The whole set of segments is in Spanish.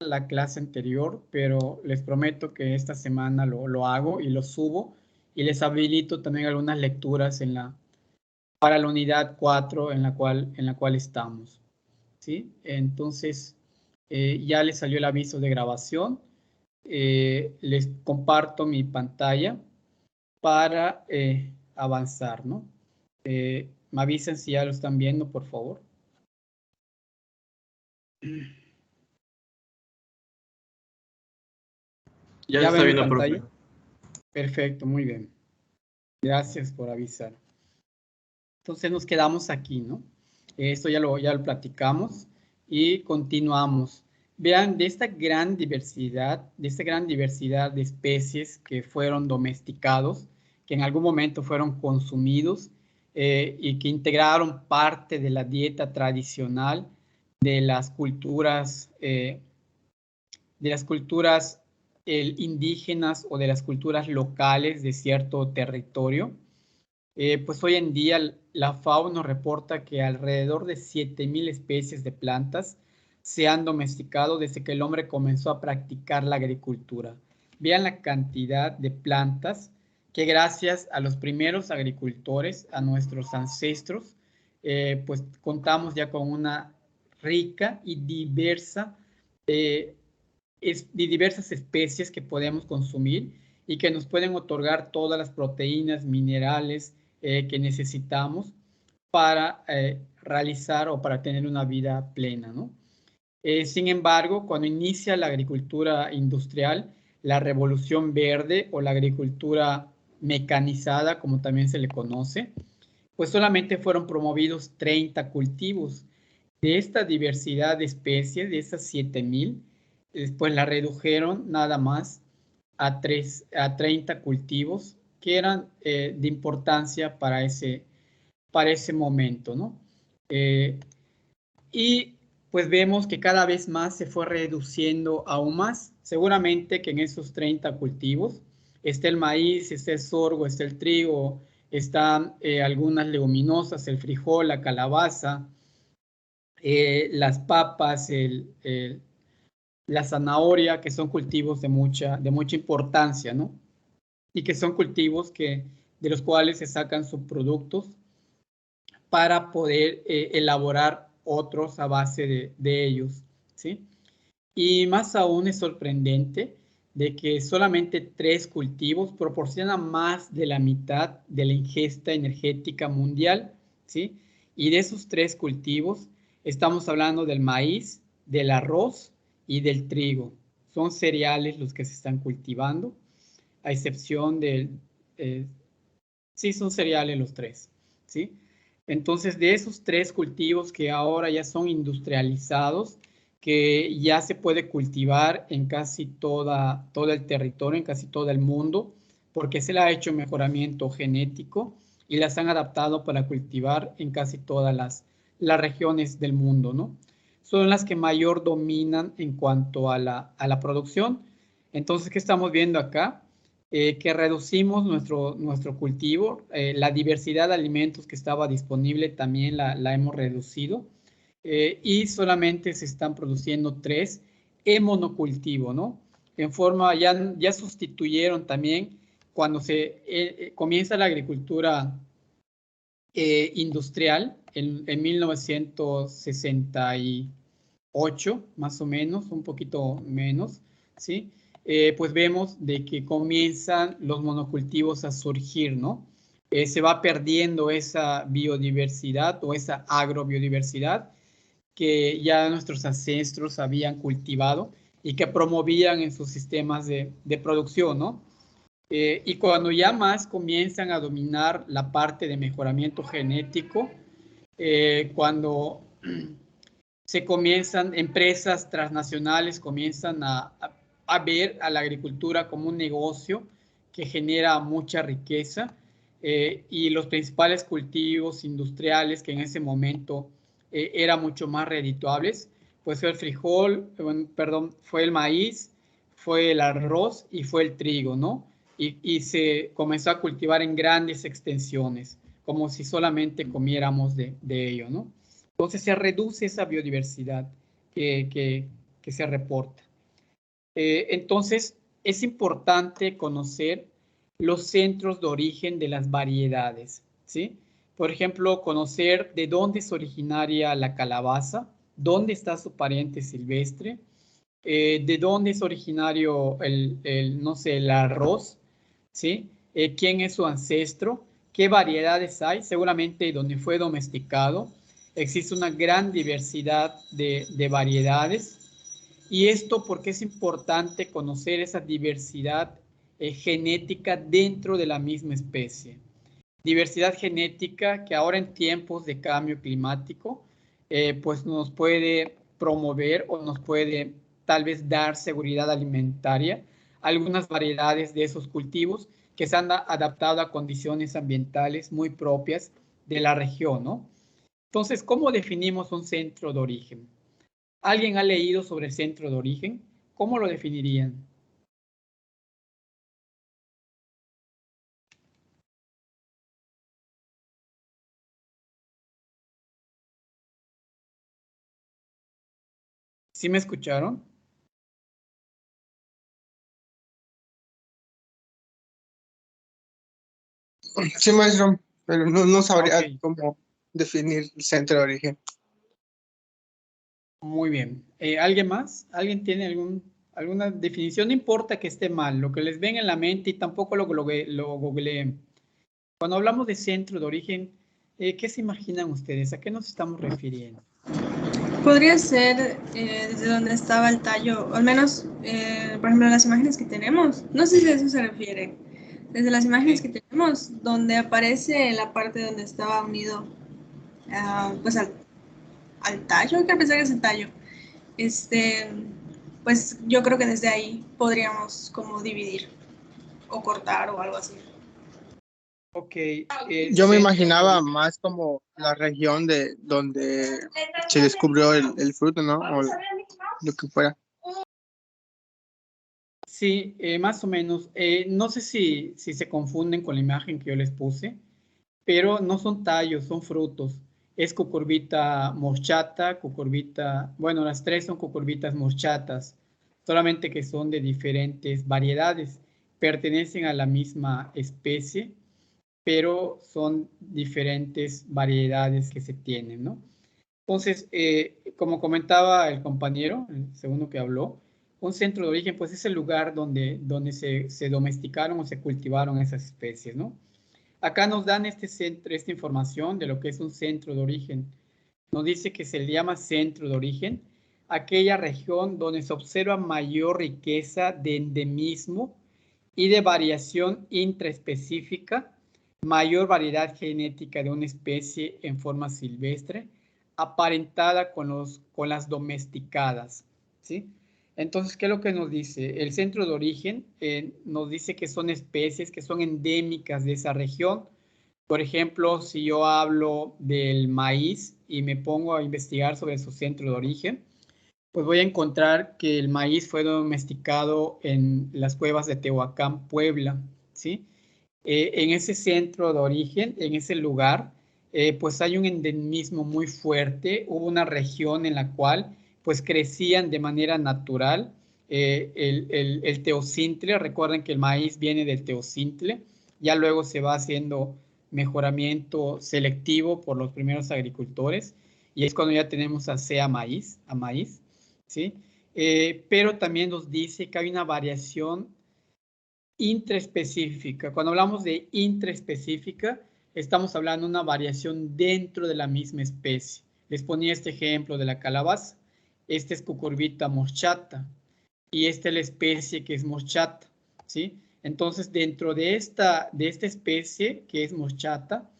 la clase anterior, pero les prometo que esta semana lo hago y lo subo y les habilito también algunas lecturas para la unidad 4 en la cual estamos, ¿sí? Entonces, ya les salió el aviso de grabación. Les comparto mi pantalla para avanzar, ¿no? Me avisen si ya lo están viendo, por favor. Ya ¿Ya se está ven mi viendo, pantalla? profe. Perfecto, muy bien. Gracias por avisar. Entonces nos quedamos aquí, ¿no? Esto ya lo platicamos y continuamos. Vean, de esta gran diversidad de especies que fueron domesticados, que en algún momento fueron consumidos y que integraron parte de la dieta tradicional de las culturas, indígenas o de las culturas locales de cierto territorio. Pues hoy en día la FAO nos reporta que alrededor de 7.000 especies de plantas se han domesticado desde que el hombre comenzó a practicar la agricultura. Vean la cantidad de plantas que gracias a los primeros agricultores, a nuestros ancestros, pues contamos ya con una rica y diversas especies que podemos consumir y que nos pueden otorgar todas las proteínas, minerales que necesitamos para realizar o para tener una vida plena, ¿no? Sin embargo, cuando inicia la agricultura industrial, la revolución verde o la agricultura mecanizada, como también se le conoce, pues solamente fueron promovidos 30 cultivos. De esta diversidad de especies, de esas 7.000, después la redujeron nada más a 30 cultivos que eran de importancia para ese momento, ¿no? Y pues vemos que cada vez más se fue reduciendo aún más. Seguramente que en esos 30 cultivos está el maíz, está el sorgo, está el trigo, están algunas leguminosas, el frijol, la calabaza, las papas, la zanahoria, que son cultivos de mucha importancia, ¿no? Y que son cultivos de los cuales se sacan subproductos para poder elaborar otros a base de ellos, ¿sí? Y más aún es sorprendente de que solamente 3 cultivos proporcionan más de la mitad de la ingesta energética mundial, ¿sí? Y de esos 3 cultivos estamos hablando del maíz, del arroz y del trigo. Son cereales los que se están cultivando, a excepción sí, son cereales los 3, ¿sí? Entonces, de esos 3 cultivos que ahora ya son industrializados, que ya se puede cultivar en casi todo el territorio, en casi todo el mundo, porque se le ha hecho mejoramiento genético y las han adaptado para cultivar en casi todas las regiones del mundo, ¿no? Son las que mayor dominan en cuanto a la producción. Entonces, ¿qué estamos viendo acá? Que reducimos nuestro cultivo, la diversidad de alimentos que estaba disponible también la hemos reducido y solamente se están produciendo 3 en monocultivo, ¿no? Ya sustituyeron también cuando se comienza la agricultura industrial en 1968, más o menos, un poquito menos, ¿sí? Pues vemos de que comienzan los monocultivos a surgir, ¿no? Se va perdiendo esa biodiversidad o esa agrobiodiversidad que ya nuestros ancestros habían cultivado y que promovían en sus sistemas de producción, ¿no? Y cuando ya más comienzan a dominar la parte de mejoramiento genético, cuando empresas transnacionales comienzan a ver a la agricultura como un negocio que genera mucha riqueza y los principales cultivos industriales que en ese momento eran mucho más redituables, pues fue el frijol, perdón, fue el maíz, fue el arroz y fue el trigo, ¿no? Y se comenzó a cultivar en grandes extensiones, como si solamente comiéramos de ello, ¿no? Entonces se reduce esa biodiversidad que se reporta. Entonces, es importante conocer los centros de origen de las variedades, ¿sí? Por ejemplo, conocer de dónde es originaria la calabaza, dónde está su pariente silvestre, de dónde es originario no sé, el arroz, ¿sí? Quién es su ancestro, qué variedades hay, seguramente donde fue domesticado. Existe una gran diversidad de variedades. Y esto porque es importante conocer esa diversidad genética dentro de la misma especie. Diversidad genética que ahora en tiempos de cambio climático, pues nos puede promover o nos puede tal vez dar seguridad alimentaria. Algunas variedades de esos cultivos que se han adaptado a condiciones ambientales muy propias de la región, ¿no? Entonces, ¿cómo definimos un centro de origen? ¿Alguien ha leído sobre el centro de origen? ¿Cómo lo definirían? ¿Sí me escucharon? Sí, maestro, pero no Ok, sabría cómo definir el centro de origen. muy bien. ¿Alguien más? ¿Alguien tiene alguna definición? No importa que esté mal, lo que les venga en la mente y tampoco lo googleen. Cuando hablamos de centro de origen, ¿qué se imaginan ustedes? ¿A qué nos estamos refiriendo? Podría ser desde donde estaba el tallo, o al menos, por ejemplo, las imágenes que tenemos. No sé si a eso se refiere. Desde las imágenes que Sí. tenemos, donde aparece la parte donde estaba unido pues al tallo, que a pesar que es el tallo. Este, pues yo creo que desde ahí podríamos como dividir o cortar o algo así. Ok, Yo me centro de imaginaba origen. más como la región de donde se descubrió el fruto, ¿no? O lo que fuera. Sí, más o menos. No sé si se confunden con la imagen que yo les puse, pero no son tallos, son frutos. Es cucurbita moschata, cucurbita, bueno, las tres son cucurbitas morchatas, solamente que son de diferentes variedades. Pertenecen a la misma especie, pero son diferentes variedades que se tienen, ¿no? Entonces, como comentaba el compañero, el segundo que habló, un centro de origen, pues es el lugar donde se domesticaron o se cultivaron esas especies, ¿no? Acá nos dan este centro, esta información de lo que es un centro de origen. Nos dice que se le llama centro de origen aquella región donde se observa mayor riqueza de endemismo y de variación intraespecífica, mayor variedad genética de una especie en forma silvestre, aparentada con las domesticadas, ¿sí? Entonces, ¿qué es lo que nos dice? El centro de origen nos dice que son especies que son endémicas de esa región. Por ejemplo, si yo hablo del maíz y me pongo a investigar sobre su centro de origen, pues voy a encontrar que el maíz fue domesticado en las cuevas de Tehuacán, Puebla, ¿sí? En ese centro de origen, en ese lugar, pues hay un endemismo muy fuerte. Hubo una región en la cual pues crecían de manera natural el teocintle. Recuerden que el maíz viene del teocintle, ya luego se va haciendo mejoramiento selectivo por los primeros agricultores y es cuando ya tenemos a maíz, ¿sí? Pero también nos dice que hay una variación intraespecífica. Cuando hablamos de intraespecífica, estamos hablando de una variación dentro de la misma especie. Les ponía este ejemplo de la calabaza. Este es Cucurbita morchata y esta es la especie que es morchata, ¿sí? Entonces, dentro de esta especie que es morchata,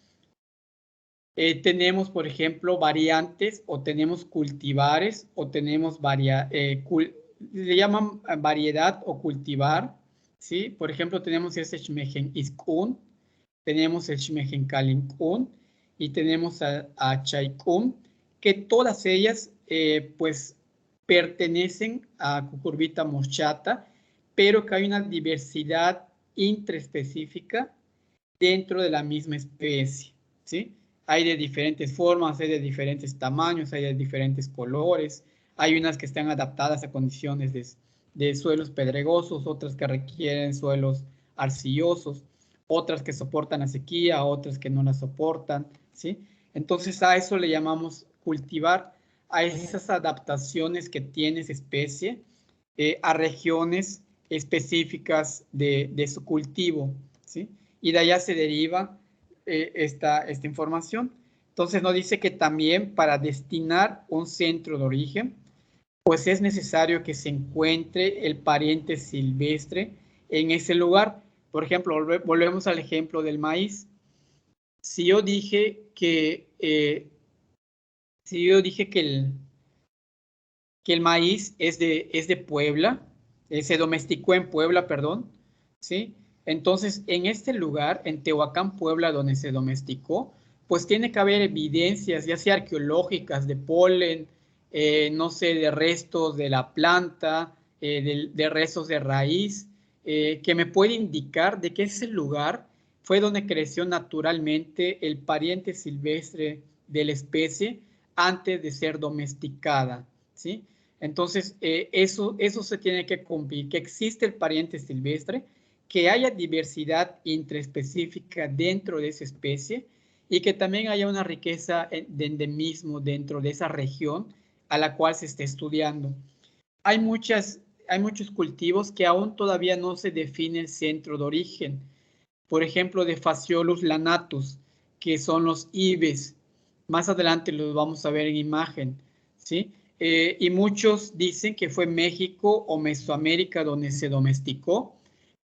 tenemos, por ejemplo, variantes o tenemos cultivares o tenemos le llaman variedad o cultivar, ¿sí? Por ejemplo, tenemos este Shmejen Iskun, tenemos el Shmejen Kalinkun y tenemos a Chaikun, que todas ellas, pues, pertenecen a Cucurbita moschata, pero que hay una diversidad intraespecífica dentro de la misma especie, ¿sí? Hay de diferentes formas, hay de diferentes tamaños, hay de diferentes colores, hay unas que están adaptadas a condiciones de suelos pedregosos, otras que requieren suelos arcillosos, otras que soportan la sequía, otras que no la soportan, ¿sí? Entonces a eso le llamamos cultivar, a esas adaptaciones que tiene esa especie a regiones específicas de su cultivo, ¿sí? Y de allá se deriva esta información. Entonces nos dice que también para destinar un centro de origen, pues es necesario que se encuentre el pariente silvestre en ese lugar. Por ejemplo, volvemos al ejemplo del maíz. Si yo dije que, que el maíz es de Puebla, se domesticó en Puebla, perdón, ¿sí? Entonces, en este lugar, en Tehuacán, Puebla, donde se domesticó, pues tiene que haber evidencias, ya sea arqueológicas, de polen, no sé, de restos de la planta, de restos de raíz, que me puede indicar de que ese lugar fue donde creció naturalmente el pariente silvestre de la especie antes de ser domesticada, ¿sí? Entonces, eso se tiene que cumplir, que existe el pariente silvestre, que haya diversidad intraespecífica dentro de esa especie y que también haya una riqueza de endemismo dentro de esa región a la cual se está estudiando. Hay muchos cultivos que aún todavía no se define el centro de origen. Por ejemplo, de Phaseolus lanatus, que son los ibes. Más adelante los vamos a ver en imagen, ¿sí? Y muchos dicen que fue México o Mesoamérica donde se domesticó,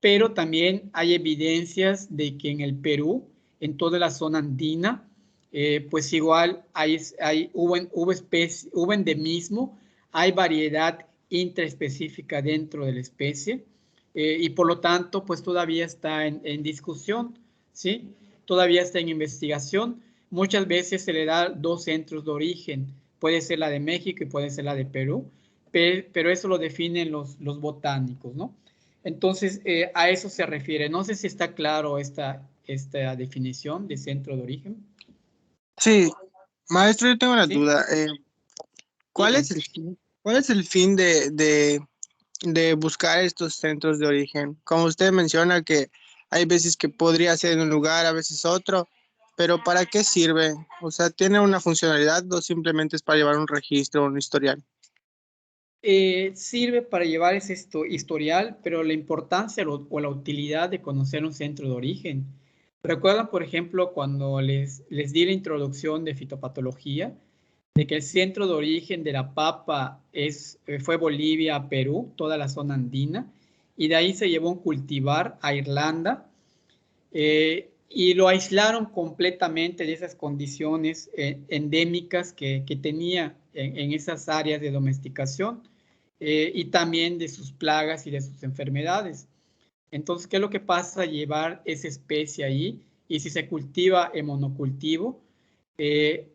pero también hay evidencias de que en el Perú, en toda la zona andina, pues igual hubo endemismo, hay variedad intraespecífica dentro de la especie, y por lo tanto, pues todavía está en discusión, ¿sí? Todavía está en investigación. Muchas veces se le da dos centros de origen, puede ser la de México y puede ser la de Perú, pero eso lo definen los botánicos, ¿no? Entonces, a eso se refiere. No sé si está claro esta definición de centro de origen. Sí, maestro, yo tengo una ¿Sí? duda. ¿Cuál es el fin, cuál es el fin de buscar estos centros de origen? Como usted menciona que hay veces que podría ser en un lugar, a veces otro, pero ¿para qué sirve? O sea, ¿tiene una funcionalidad o simplemente es para llevar un registro, un historial? Sirve para llevar ese historial, pero la importancia o la utilidad de conocer un centro de origen. ¿Recuerdan, por ejemplo, cuando les di la introducción de fitopatología, de que el centro de origen de la papa fue Bolivia, Perú, toda la zona andina, y de ahí se llevó un cultivar a Irlanda, y lo aislaron completamente de esas condiciones endémicas que tenía en esas áreas de domesticación, y también de sus plagas y de sus enfermedades. Entonces, ¿qué es lo que pasa? Llevar esa especie ahí, y si se cultiva en monocultivo, eh,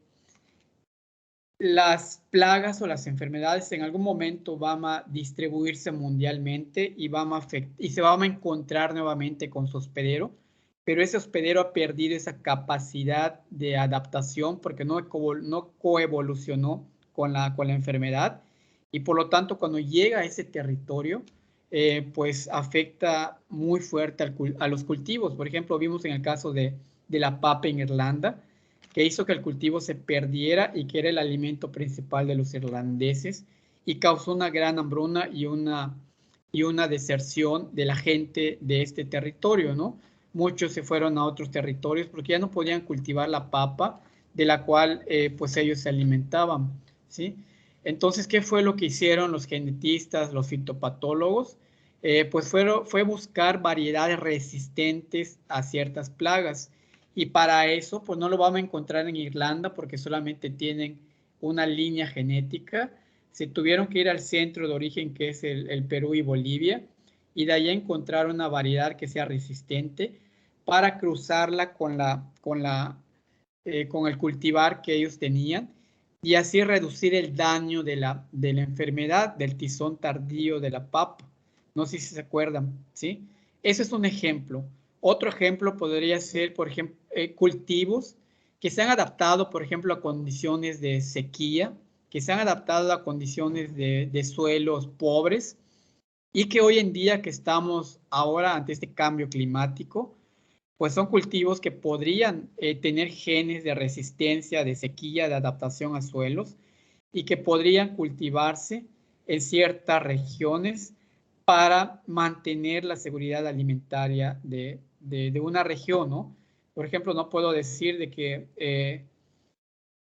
las plagas o las enfermedades en algún momento van a distribuirse mundialmente y se van a encontrar nuevamente con su hospedero, pero ese hospedero ha perdido esa capacidad de adaptación porque no coevolucionó con la enfermedad, y por lo tanto cuando llega a ese territorio, pues afecta muy fuerte a los cultivos. Por ejemplo, vimos en el caso de la papa en Irlanda, que hizo que el cultivo se perdiera y que era el alimento principal de los irlandeses, y causó una gran hambruna y una deserción de la gente de este territorio, ¿no? Muchos se fueron a otros territorios porque ya no podían cultivar la papa de la cual pues ellos se alimentaban, ¿sí? Entonces, ¿qué fue lo que hicieron los genetistas, los fitopatólogos? Pues fue buscar variedades resistentes a ciertas plagas, y para eso, pues no lo vamos a encontrar en Irlanda porque solamente tienen una línea genética. Se tuvieron que ir al centro de origen, que es el Perú y Bolivia, y de ahí encontrar una variedad que sea resistente para cruzarla con el cultivar que ellos tenían, y así reducir el daño de la enfermedad del tizón tardío de la papa. No sé si se acuerdan, ¿sí? Ese es un ejemplo. Otro ejemplo podría ser, por ejemplo, cultivos que se han adaptado, por ejemplo, a condiciones de sequía, que se han adaptado a condiciones de suelos pobres, y que hoy en día que estamos ahora ante este cambio climático, pues son cultivos que podrían tener genes de resistencia, de sequía, de adaptación a suelos y que podrían cultivarse en ciertas regiones para mantener la seguridad alimentaria de una región, ¿no? Por ejemplo, no puedo decir de que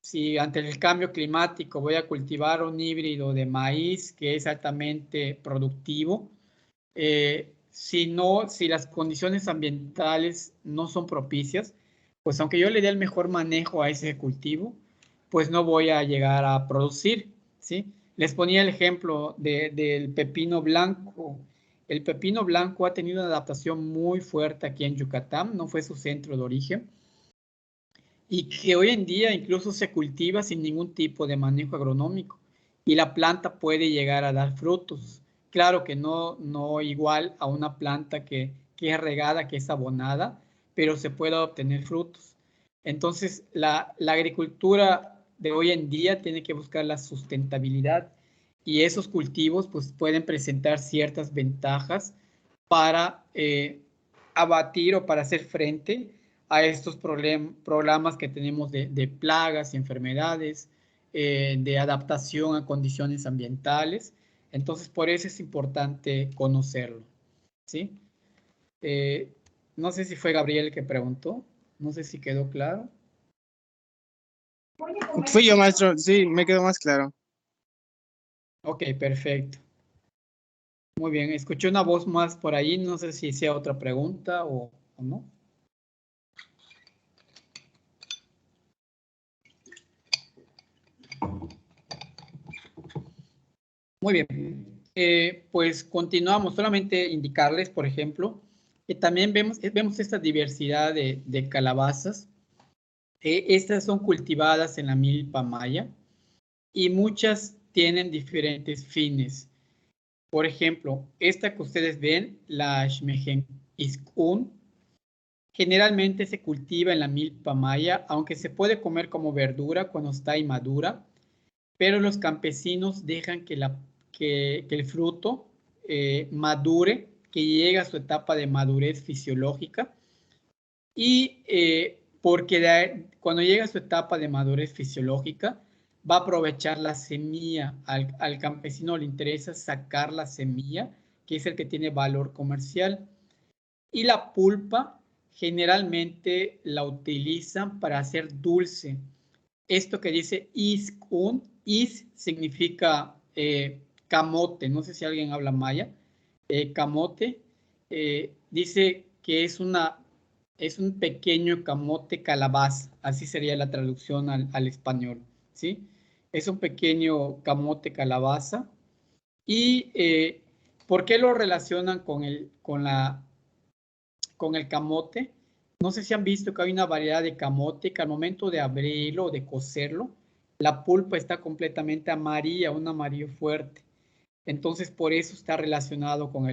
si ante el cambio climático voy a cultivar un híbrido de maíz que es altamente productivo, si las condiciones ambientales no son propicias, pues aunque yo le dé el mejor manejo a ese cultivo, pues no voy a llegar a producir, ¿sí? Les ponía el ejemplo del pepino blanco. El pepino blanco ha tenido una adaptación muy fuerte aquí en Yucatán, no fue su centro de origen, y que hoy en día incluso se cultiva sin ningún tipo de manejo agronómico y la planta puede llegar a dar frutos. Claro que no igual a una planta que es regada, que es abonada, pero se puede obtener frutos. Entonces, la agricultura de hoy en día tiene que buscar la sustentabilidad y esos cultivos pues pueden presentar ciertas ventajas para abatir o para hacer frente a estos problemas que tenemos de plagas y enfermedades, de adaptación a condiciones ambientales. Entonces, por eso es importante conocerlo, ¿sí? Eh, no sé si fue Gabriel el que preguntó, no sé si quedó claro. Fui yo, maestro. Sí, me quedó más claro. Ok, perfecto. Muy bien, escuché una voz más por ahí, no sé si sea otra pregunta o no. Muy bien, pues continuamos. Solamente indicarles, por ejemplo, que también vemos esta diversidad de calabazas. Estas son cultivadas en la milpa maya y muchas tienen diferentes fines. Por ejemplo, esta que ustedes ven, la Xmejen Iskun, generalmente se cultiva en la milpa maya, aunque se puede comer como verdura cuando está inmadura, pero los campesinos dejan que el fruto madure, que llegue a su etapa de madurez fisiológica y porque cuando llega a su etapa de madurez fisiológica va a aprovechar la semilla. Al campesino le interesa sacar la semilla, que es el que tiene valor comercial. Y la pulpa generalmente la utilizan para hacer dulce. Esto que dice iskun, is significa camote, no sé si alguien habla maya, camote, dice que es un pequeño camote calabaza, así sería la traducción al español, ¿sí? Es un pequeño camote calabaza y ¿por qué lo relacionan con el camote? No sé si han visto que hay una variedad de camote que al momento de abrirlo o de cocerlo, la pulpa está completamente amarilla, un amarillo fuerte. Entonces, por eso está relacionado con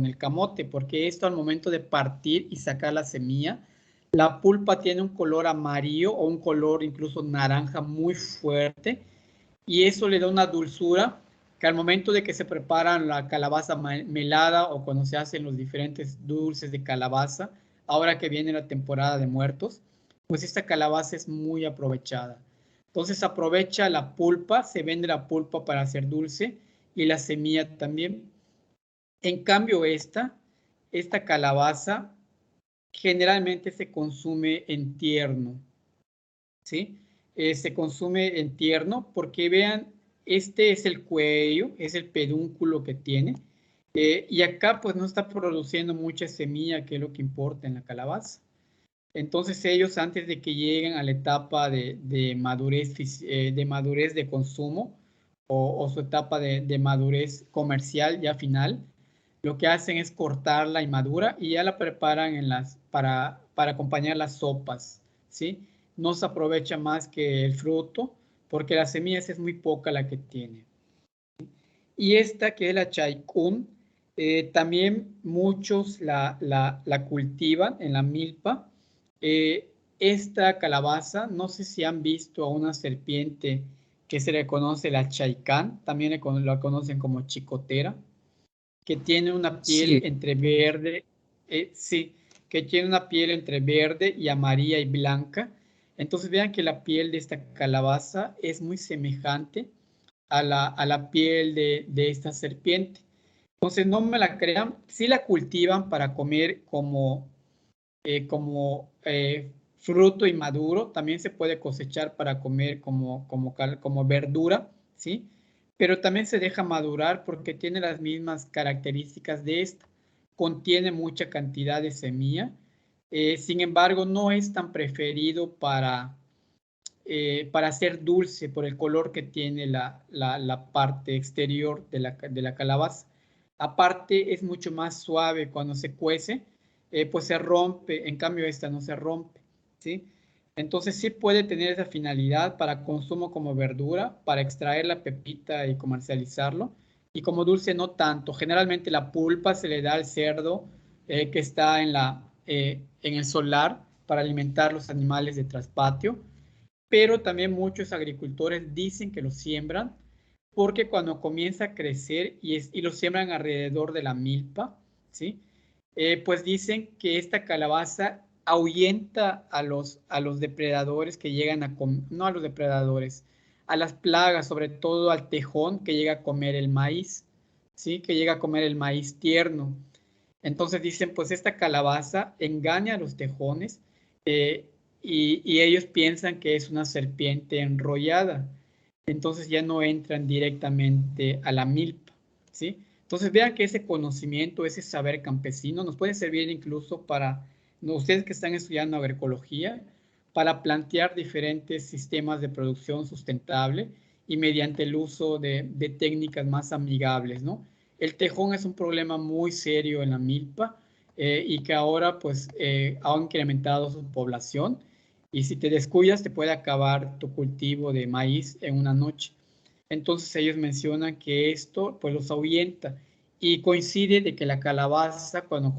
el camote, porque esto al momento de partir y sacar la semilla, la pulpa tiene un color amarillo o un color incluso naranja muy fuerte y eso le da una dulzura que al momento de que se preparan la calabaza melada o cuando se hacen los diferentes dulces de calabaza, ahora que viene la temporada de muertos, pues esta calabaza es muy aprovechada. Entonces aprovecha la pulpa, se vende la pulpa para hacer dulce y la semilla también. En cambio esta calabaza generalmente se consume en tierno, ¿sí? Se consume en tierno porque vean, este es el cuello, es el pedúnculo que tiene, y acá pues no está produciendo mucha semilla, que es lo que importa en la calabaza. Entonces ellos antes de que lleguen a la etapa de madurez de consumo o su etapa de madurez comercial ya final, lo que hacen es cortarla inmadura y ya la preparan para acompañar las sopas, ¿sí? No se aprovecha más que el fruto porque las semillas es muy poca la que tiene. Y esta que es la chaikun, también muchos la cultivan en la milpa. Esta calabaza, no sé si han visto a una serpiente que se le conoce la chaicán, también la conocen como chicotera. que tiene una piel Sí. entre verde, sí, que tiene una piel entre verde y amarilla y blanca. Entonces vean que la piel de esta calabaza es muy semejante a la piel de esta serpiente. Entonces no me la crean, sí la cultivan para comer como fruto inmaduro, también se puede cosechar para comer como verdura, ¿sí? Pero también se deja madurar porque tiene las mismas características de esta. Contiene mucha cantidad de semilla, sin embargo, no es tan preferido para ser dulce por el color que tiene la parte exterior de la calabaza. Aparte, es mucho más suave cuando se cuece, pues se rompe, en cambio esta no se rompe, ¿sí? Entonces sí puede tener esa finalidad para consumo como verdura, para extraer la pepita y comercializarlo, y como dulce no tanto. Generalmente la pulpa se le da al cerdo que está en el solar para alimentar los animales de traspatio, pero también muchos agricultores dicen que lo siembran porque cuando comienza a crecer y lo siembran alrededor de la milpa, ¿sí? Pues dicen que esta calabaza ahuyenta a los depredadores que llegan a comer, no a los depredadores, a las plagas, sobre todo al tejón que llega a comer el maíz, ¿sí? Que llega a comer el maíz tierno. Entonces dicen, pues esta calabaza engaña a los tejones eh, y ellos piensan que es una serpiente enrollada. Entonces ya no entran directamente a la milpa, ¿sí? Entonces vean que ese conocimiento, ese saber campesino nos puede servir incluso para ustedes que están estudiando agroecología, para plantear diferentes sistemas de producción sustentable y mediante el uso de técnicas más amigables, ¿no? El tejón es un problema muy serio en la milpa y que ahora pues ha incrementado su población y si te descuidas te puede acabar tu cultivo de maíz en una noche. Entonces ellos mencionan que esto pues los ahuyenta y coincide de que la calabaza cuando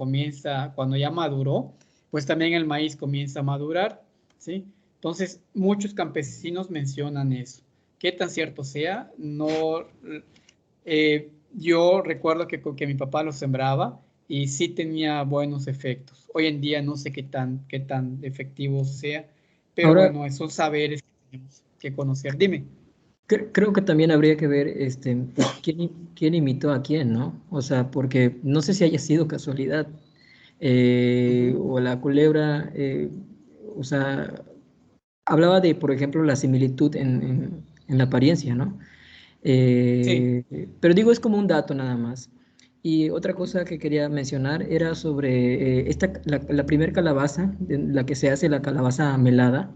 ya maduró, pues también el maíz comienza a madurar, ¿sí? Entonces muchos campesinos mencionan eso. ¿Qué tan cierto sea? No, yo recuerdo que mi papá lo sembraba y sí tenía buenos efectos. Hoy en día no sé qué tan efectivo sea, pero Ahora, bueno, esos saberes que tenemos que conocer. Dime. creo que también habría que ver pues, quién imitó a quién, ¿no? O sea, porque no sé si haya sido casualidad. Ujú. O la culebra, o sea, hablaba de, por ejemplo, la similitud en la apariencia, ¿no? Sí, Pero digo, es como un dato nada más. Y otra cosa que quería mencionar era sobre la primer calabaza, de la que se hace la calabaza melada.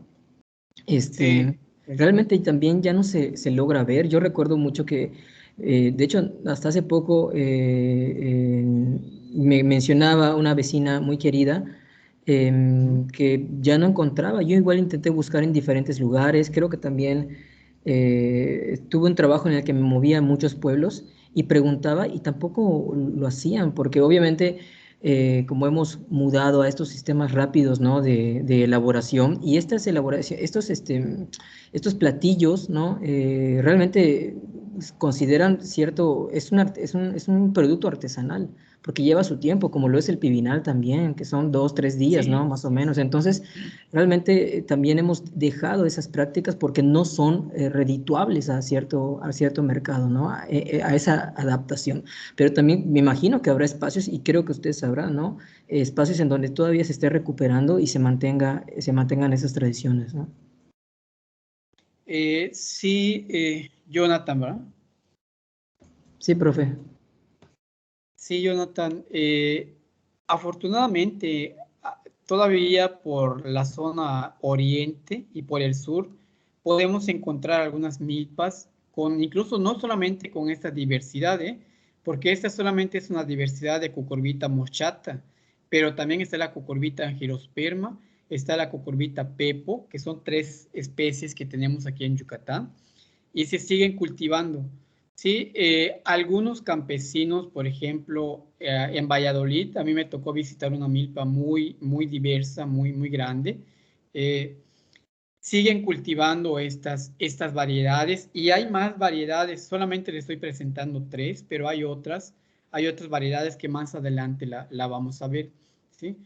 sí, Realmente también ya no se logra ver. Yo recuerdo mucho que, de hecho, hasta hace poco me mencionaba una vecina muy querida que ya no encontraba. Yo igual intenté buscar en diferentes lugares. Creo que también tuve un trabajo en el que me movía a muchos pueblos y preguntaba y tampoco lo hacían, porque obviamente como hemos mudado a estos sistemas rápidos, ¿no? de elaboración y estas elaboraciones, estos platillos, ¿no? Realmente consideran cierto, es un producto artesanal, porque lleva su tiempo, como lo es el pibinal también, que son 2, 3 días, ¿no? sí, Más o menos. Entonces, realmente también hemos dejado esas prácticas porque no son redituables a cierto mercado, ¿no? A esa adaptación. Pero también me imagino que habrá espacios, y creo que ustedes sabrán, ¿no? Espacios en donde todavía se esté recuperando y se mantengan esas tradiciones, ¿no? sí, Jonathan, ¿verdad? Sí, profe. Sí, Jonathan. Afortunadamente, todavía por la zona oriente y por el sur, podemos encontrar algunas milpas incluso no solamente con esta diversidad, porque esta solamente es una diversidad de Cucurbita moschata, pero también está la Cucurbita angiosperma, está la Cucurbita pepo, que son 3 especies que tenemos aquí en Yucatán, y se siguen cultivando. Sí, algunos campesinos, por ejemplo, en Valladolid, a mí me tocó visitar una milpa muy, muy diversa, muy, muy grande. eh, Siguen cultivando estas variedades y hay más variedades, solamente les estoy presentando 3, pero hay otras. hay otras variedades que más adelante la vamos a ver, ¿sí?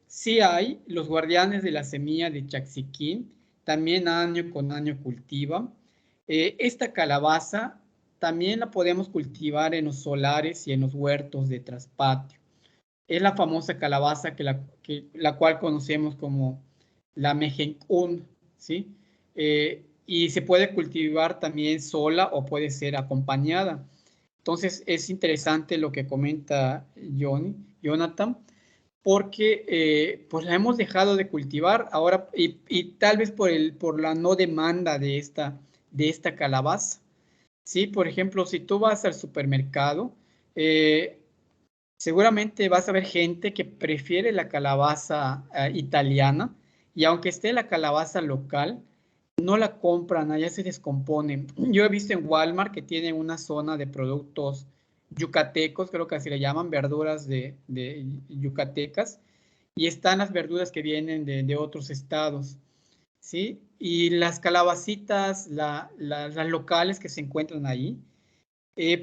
Sí hay los guardianes de la semilla de Chaxiquín, también año con año cultivan. Esta calabaza también la podemos cultivar en los solares y en los huertos de traspatio. Es la famosa calabaza la cual conocemos como la mejencún, ¿sí? Y se puede cultivar también sola o puede ser acompañada. Entonces es interesante lo que comenta Jonathan, porque pues la hemos dejado de cultivar ahora y tal vez por la no demanda de esta calabaza. Sí, por ejemplo, si tú vas al supermercado, seguramente vas a ver gente que prefiere la calabaza italiana y aunque esté la calabaza local, no la compran, allá se descomponen. Yo he visto en Walmart que tienen una zona de productos yucatecos, creo que así le llaman, verduras de yucatecas, y están las verduras que vienen de otros estados, ¿sí? Y las calabacitas, las locales que se encuentran ahí,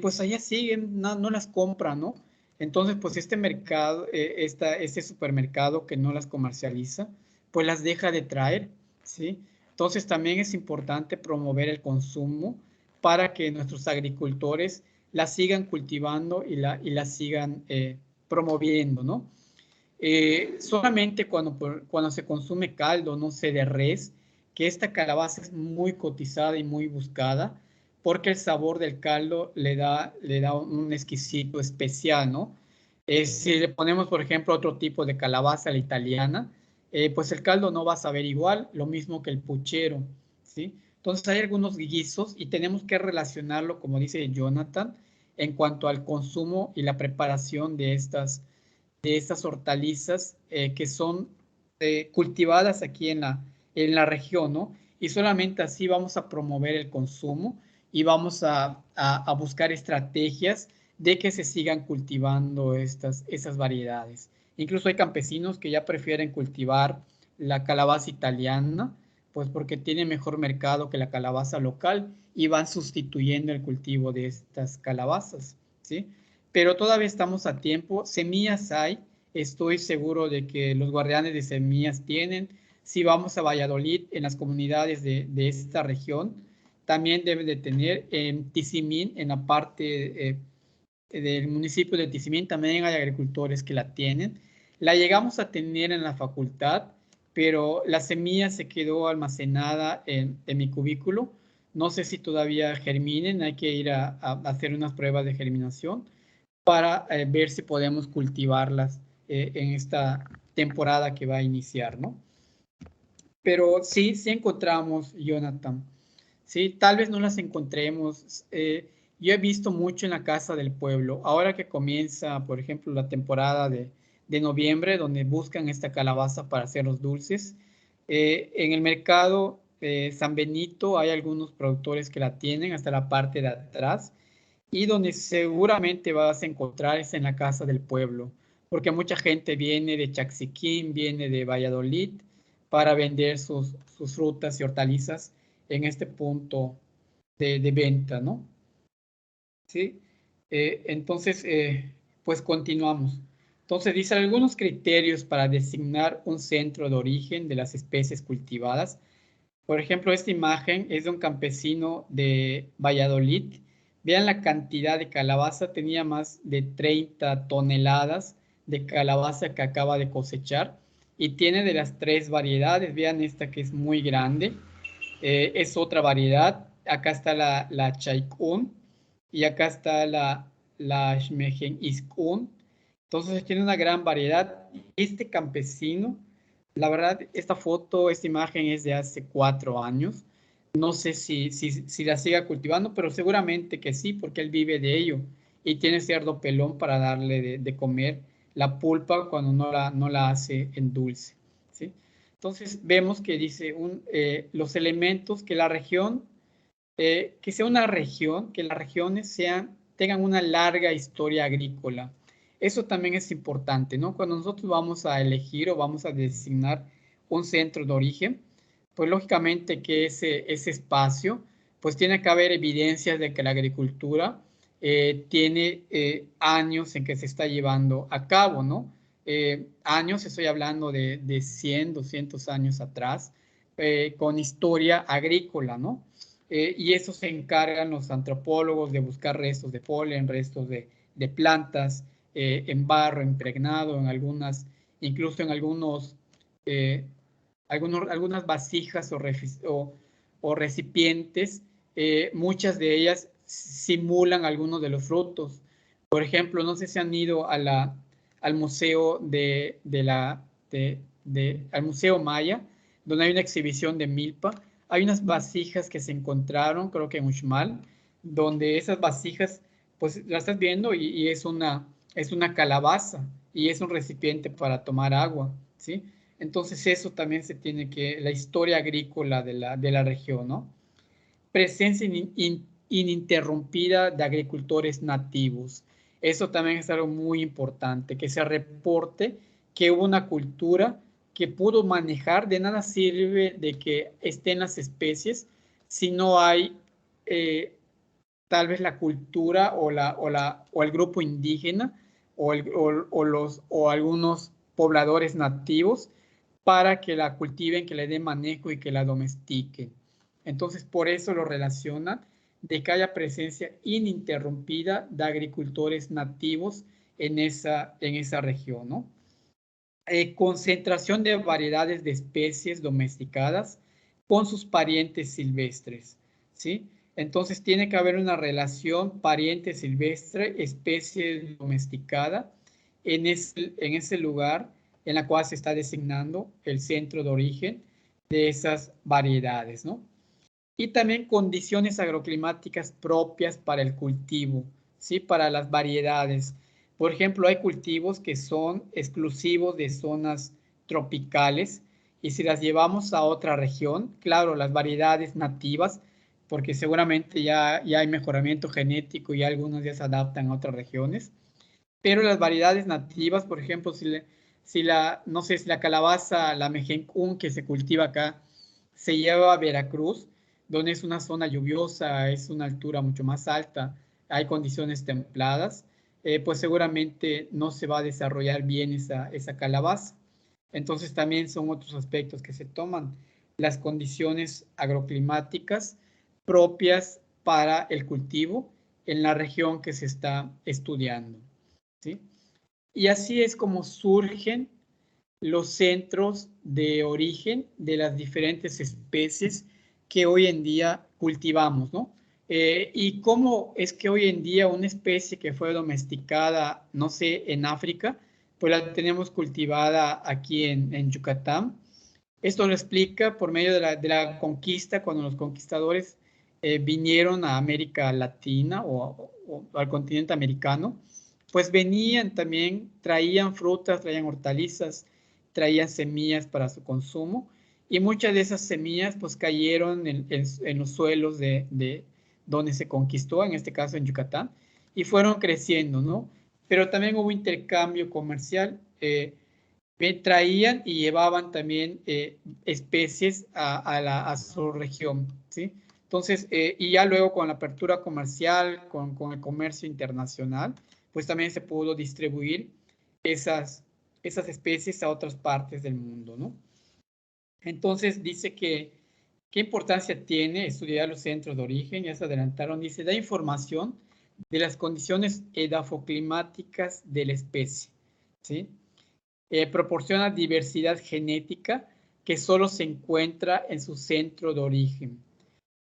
pues allá siguen, no las compran, ¿no? Entonces, pues este mercado, este supermercado que no las comercializa, pues las deja de traer, ¿sí? Entonces también es importante promover el consumo para que nuestros agricultores la sigan cultivando y la sigan promoviendo, ¿no? Solamente cuando se consume caldo, no sé, de res, que esta calabaza es muy cotizada y muy buscada, porque el sabor del caldo le da un exquisito especial, ¿no? Si le ponemos, por ejemplo, otro tipo de calabaza, la italiana, pues el caldo no va a saber igual, lo mismo que el puchero, ¿sí? Entonces hay algunos guisos y tenemos que relacionarlo, como dice Jonathan, en cuanto al consumo y la preparación de estas hortalizas que son cultivadas aquí en la región, ¿no? Y solamente así vamos a promover el consumo y vamos a buscar estrategias de que se sigan cultivando esas variedades. Incluso hay campesinos que ya prefieren cultivar la calabaza italiana, pues porque tiene mejor mercado que la calabaza local y van sustituyendo el cultivo de estas calabazas, ¿sí? Pero todavía estamos a tiempo. Semillas hay, estoy seguro de que los guardianes de semillas tienen. Si vamos a Valladolid, en las comunidades de esta región, también deben de tener. En Tizimín, en la parte del municipio de Tizimín, también hay agricultores que la tienen. La llegamos a tener en la facultad, pero la semilla se quedó almacenada en mi cubículo. No sé si todavía germinen, hay que ir a hacer unas pruebas de germinación para ver si podemos cultivarlas en esta temporada que va a iniciar, ¿no? Pero sí encontramos, Jonathan. Sí, tal vez no las encontremos. Yo he visto mucho en la Casa del Pueblo. Ahora que comienza, por ejemplo, la temporada de noviembre, donde buscan esta calabaza para hacer los dulces. En el mercado San Benito hay algunos productores que la tienen hasta la parte de atrás y donde seguramente vas a encontrar es en la Casa del Pueblo, porque mucha gente viene de Chaxiquín, viene de Valladolid para vender sus frutas y hortalizas en este punto de venta, ¿no? ¿Sí? Entonces, pues continuamos. Entonces, dice algunos criterios para designar un centro de origen de las especies cultivadas. Por ejemplo, esta imagen es de un campesino de Valladolid. Vean la cantidad de calabaza, tenía más de 30 toneladas de calabaza que acaba de cosechar y tiene de las tres variedades. Vean esta que es muy grande, es otra variedad. Acá está la Chaikun y acá está la Shmegen Iskun. Entonces tiene una gran variedad. Este campesino, la verdad, esta foto, esta imagen es de hace 4 años. No sé si la siga cultivando, pero seguramente que sí, porque él vive de ello y tiene cerdo pelón para darle de comer la pulpa cuando no la hace en dulce, ¿sí? Entonces vemos que dice los elementos que la región, que sea una región, que las regiones tengan una larga historia agrícola. Eso también es importante, ¿no? Cuando nosotros vamos a elegir o vamos a designar un centro de origen, pues lógicamente que ese espacio, pues tiene que haber evidencias de que la agricultura tiene años en que se está llevando a cabo, ¿no? Años, estoy hablando de 100, 200 años atrás, con historia agrícola, ¿no? Y eso se encargan los antropólogos de buscar restos de polen, restos de plantas en barro impregnado, en algunas, incluso en algunas vasijas o recipientes, muchas de ellas simulan algunos de los frutos. Por ejemplo, no sé si han ido al museo al Museo Maya, donde hay una exhibición de milpa. Hay unas vasijas que se encontraron, creo que en Uxmal, donde esas vasijas, pues las estás viendo y es una calabaza y es un recipiente para tomar agua, ¿sí? Entonces eso también la historia agrícola de la región, ¿no? Presencia ininterrumpida de agricultores nativos. Eso también es algo muy importante, que se reporte que hubo una cultura que pudo manejar. De nada sirve de que estén las especies si no hay tal vez la cultura o el grupo indígena o algunos pobladores nativos para que la cultiven, que le den manejo y que la domestiquen. Entonces, por eso lo relacionan de que haya presencia ininterrumpida de agricultores nativos en esa región, ¿no? Concentración de variedades de especies domesticadas con sus parientes silvestres, ¿sí? Entonces tiene que haber una relación pariente silvestre, especie domesticada en ese lugar en la cual se está designando el centro de origen de esas variedades, ¿no? Y también condiciones agroclimáticas propias para el cultivo, ¿sí? Para las variedades. Por ejemplo, hay cultivos que son exclusivos de zonas tropicales y si las llevamos a otra región, claro, las variedades nativas, porque seguramente ya hay mejoramiento genético y algunos ya se adaptan a otras regiones, pero las variedades nativas, por ejemplo, no sé, si la calabaza, la mejencún que se cultiva acá, se lleva a Veracruz, donde es una zona lluviosa, es una altura mucho más alta, hay condiciones templadas, pues seguramente no se va a desarrollar bien esa calabaza. Entonces también son otros aspectos que se toman, las condiciones agroclimáticas propias para el cultivo en la región que se está estudiando, ¿sí? Y así es como surgen los centros de origen de las diferentes especies que hoy en día cultivamos, ¿no? Y cómo es que hoy en día una especie que fue domesticada, no sé, en África, pues la tenemos cultivada aquí en Yucatán. Esto lo explica por medio de la conquista, cuando los conquistadores vinieron a América Latina o al continente americano, pues venían también, traían frutas, traían hortalizas, traían semillas para su consumo y muchas de esas semillas pues cayeron en los suelos de donde se conquistó, en este caso en Yucatán, y fueron creciendo, ¿no? Pero también hubo intercambio comercial, traían y llevaban también especies a su región, ¿sí? Entonces, y ya luego con la apertura comercial, con el comercio internacional, pues también se pudo distribuir esas especies a otras partes del mundo, ¿no? Entonces dice que, ¿qué importancia tiene estudiar los centros de origen? Ya se adelantaron, dice, da información de las condiciones edafoclimáticas de la especie, ¿sí? Proporciona diversidad genética que solo se encuentra en su centro de origen.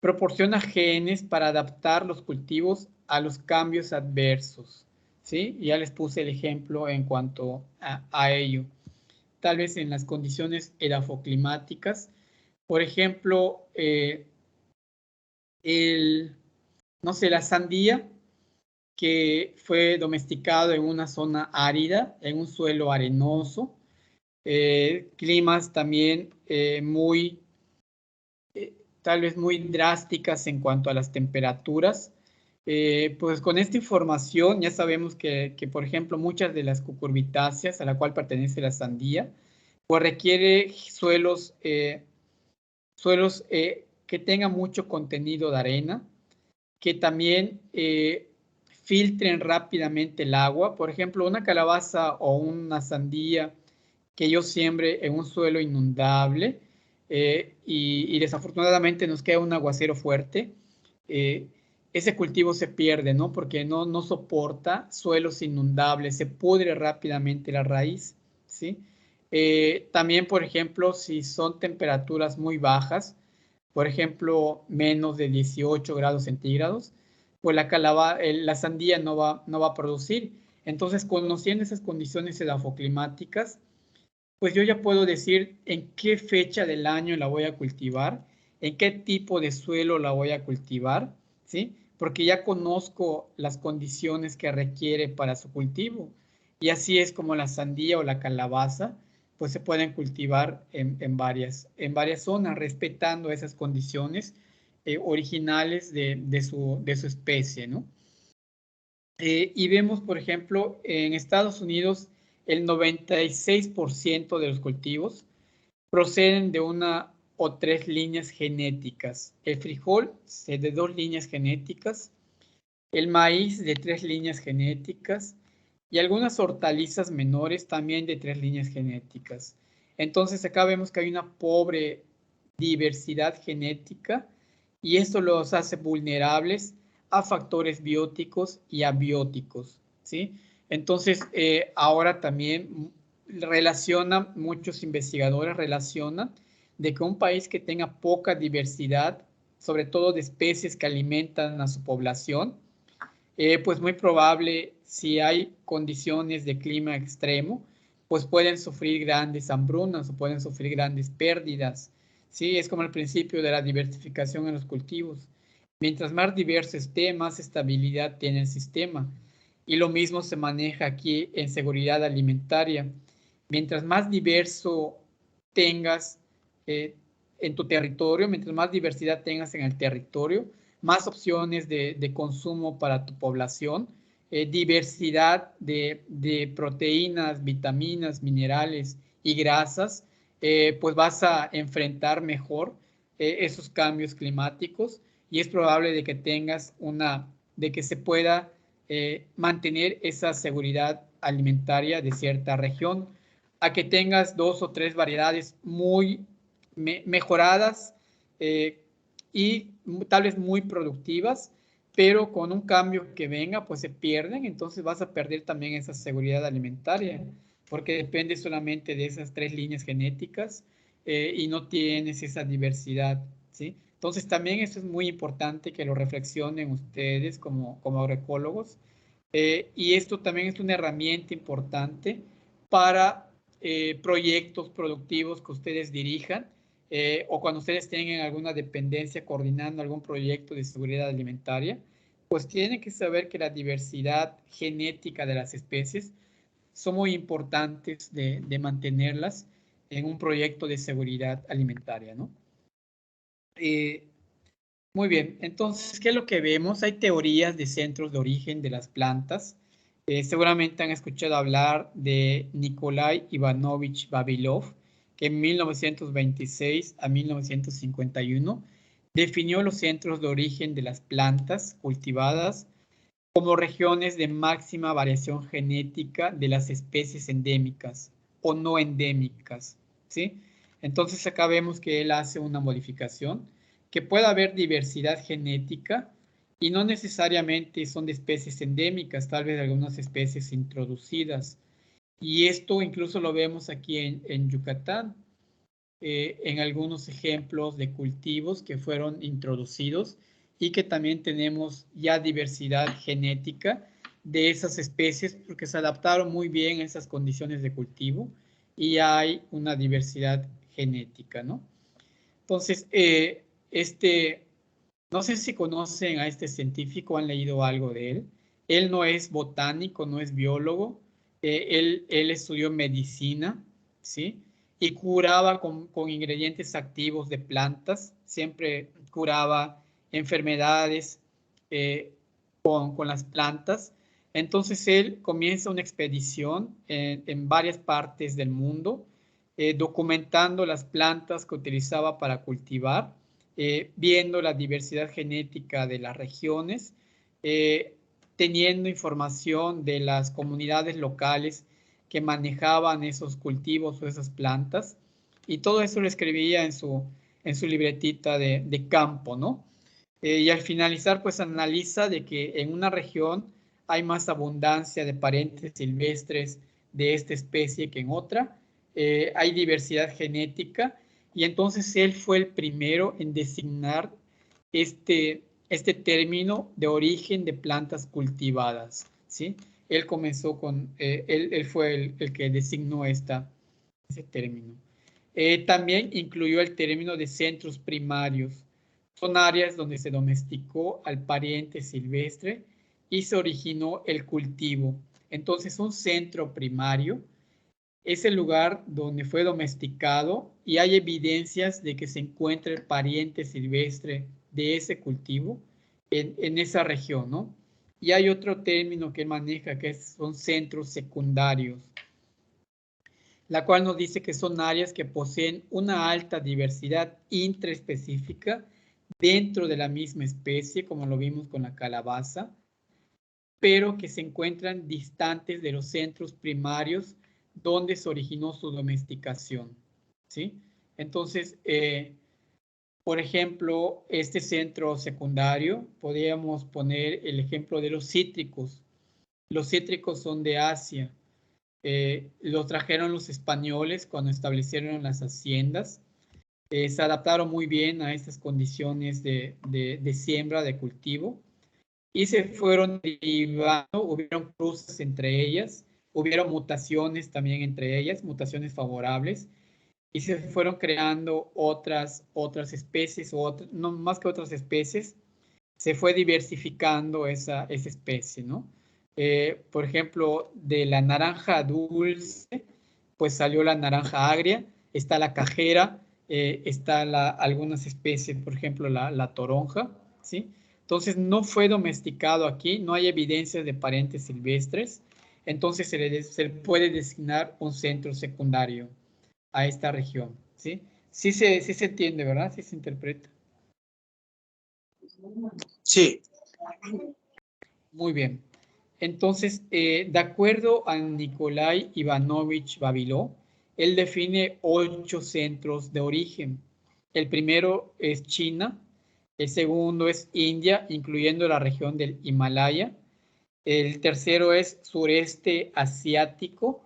Proporciona genes para adaptar los cultivos a los cambios adversos, ¿sí? Ya les puse el ejemplo en cuanto a ello. Tal vez en las condiciones edafoclimáticas, por ejemplo, no sé, la sandía, que fue domesticado en una zona árida, en un suelo arenoso, climas también tal vez muy drásticas en cuanto a las temperaturas. Pues con esta información ya sabemos que, por ejemplo, muchas de las cucurbitáceas a la cual pertenece la sandía, pues requiere suelos que tengan mucho contenido de arena, que también filtren rápidamente el agua. Por ejemplo, una calabaza o una sandía que yo siembre en un suelo inundable y desafortunadamente nos queda un aguacero fuerte, ese cultivo se pierde, ¿no? Porque no soporta suelos inundables, se pudre rápidamente la raíz, ¿sí? También, por ejemplo, si son temperaturas muy bajas, por ejemplo, menos de 18 grados centígrados, pues la sandía no va a producir. Entonces, conociendo esas condiciones edafoclimáticas, pues yo ya puedo decir en qué fecha del año la voy a cultivar, en qué tipo de suelo la voy a cultivar, ¿sí? Porque ya conozco las condiciones que requiere para su cultivo. Y así es como la sandía o la calabaza, pues se pueden cultivar en varias zonas, respetando esas condiciones originales de su especie, ¿no? Y vemos, por ejemplo, en Estados Unidos, el 96% de los cultivos proceden de una o tres líneas genéticas. El frijol de 2 líneas genéticas, el maíz de 3 líneas genéticas y algunas hortalizas menores también de 3 líneas genéticas. Entonces acá vemos que hay una pobre diversidad genética y esto los hace vulnerables a factores bióticos y abióticos, ¿sí? Entonces, ahora también muchos investigadores relacionan de que un país que tenga poca diversidad, sobre todo de especies que alimentan a su población, pues muy probable, si hay condiciones de clima extremo, pues pueden sufrir grandes hambrunas o pueden sufrir grandes pérdidas. Sí, es como el principio de la diversificación en los cultivos. Mientras más diverso esté, más estabilidad tiene el sistema. Y lo mismo se maneja aquí en seguridad alimentaria. Mientras más diverso tengas en tu territorio, mientras más diversidad tengas en el territorio, más opciones de consumo para tu población, diversidad de proteínas, vitaminas, minerales y grasas, pues vas a enfrentar mejor esos cambios climáticos y es probable de que tengas de que se pueda mantener esa seguridad alimentaria de cierta región, a que tengas 2 o 3 variedades muy mejoradas y tal vez muy productivas, pero con un cambio que venga, pues se pierden, entonces vas a perder también esa seguridad alimentaria, porque depende solamente de esas 3 líneas genéticas y no tienes esa diversidad, ¿sí? Entonces también eso es muy importante que lo reflexionen ustedes como agroecólogos y esto también es una herramienta importante para proyectos productivos que ustedes dirijan o cuando ustedes tengan alguna dependencia coordinando algún proyecto de seguridad alimentaria, pues tienen que saber que la diversidad genética de las especies son muy importantes de mantenerlas en un proyecto de seguridad alimentaria, ¿no? Muy bien, entonces, ¿qué es lo que vemos? Hay teorías de centros de origen de las plantas. Seguramente han escuchado hablar de Nikolai Ivanovich Vavilov, que en 1926 a 1951 definió los centros de origen de las plantas cultivadas como regiones de máxima variación genética de las especies endémicas o no endémicas, ¿sí? Entonces acá vemos que él hace una modificación, que puede haber diversidad genética y no necesariamente son de especies endémicas, tal vez de algunas especies introducidas. Y esto incluso lo vemos aquí en Yucatán, en algunos ejemplos de cultivos que fueron introducidos y que también tenemos ya diversidad genética de esas especies porque se adaptaron muy bien a esas condiciones de cultivo y hay una diversidad genética, ¿no? Entonces, no sé si conocen a este científico, han leído algo de él. Él no es botánico, no es biólogo, él estudió medicina, ¿sí? Y curaba con ingredientes activos de plantas, siempre curaba enfermedades con las plantas. Entonces él comienza una expedición en varias partes del mundo, documentando las plantas que utilizaba para cultivar, viendo la diversidad genética de las regiones, teniendo información de las comunidades locales que manejaban esos cultivos o esas plantas, y todo eso lo escribía en su libretita de campo, ¿no? Y al finalizar, pues analiza de que en una región hay más abundancia de parientes silvestres de esta especie que en otra, hay diversidad genética, y entonces él fue el primero en designar este término de origen de plantas cultivadas, ¿sí? Él comenzó con, él fue el que designó ese término. También incluyó el término de centros primarios. Son áreas donde se domesticó al pariente silvestre y se originó el cultivo. Entonces, un centro primario es el lugar donde fue domesticado y hay evidencias de que se encuentra el pariente silvestre de ese cultivo en esa región, ¿no? Y hay otro término que maneja que son centros secundarios, la cual nos dice que son áreas que poseen una alta diversidad intraespecífica dentro de la misma especie, como lo vimos con la calabaza, pero que se encuentran distantes de los centros primarios donde se originó su domesticación, ¿sí? Entonces, por ejemplo, este centro secundario, podríamos poner el ejemplo de los cítricos. Los cítricos son de Asia. Los trajeron los españoles cuando establecieron las haciendas. Se adaptaron muy bien a estas condiciones de siembra, de cultivo, y se fueron derivando, hubieron cruces entre ellas, hubieron mutaciones también entre ellas, mutaciones favorables, y se fueron creando otras especies, no más que otras especies, se fue diversificando esa especie, ¿no? Por ejemplo, de la naranja dulce, pues salió la naranja agria, está la cajera, está algunas especies, por ejemplo, la toronja, ¿sí? Entonces, no fue domesticado aquí, no hay evidencias de parientes silvestres, entonces se le puede designar un centro secundario a esta región, ¿sí? Sí se entiende, ¿verdad? Sí se interpreta. Sí. Muy bien. Entonces, de acuerdo a Nikolai Ivanovich Vavilov, él define 8 centros de origen. El primero es China, el segundo es India, incluyendo la región del Himalaya. El tercero es sureste asiático.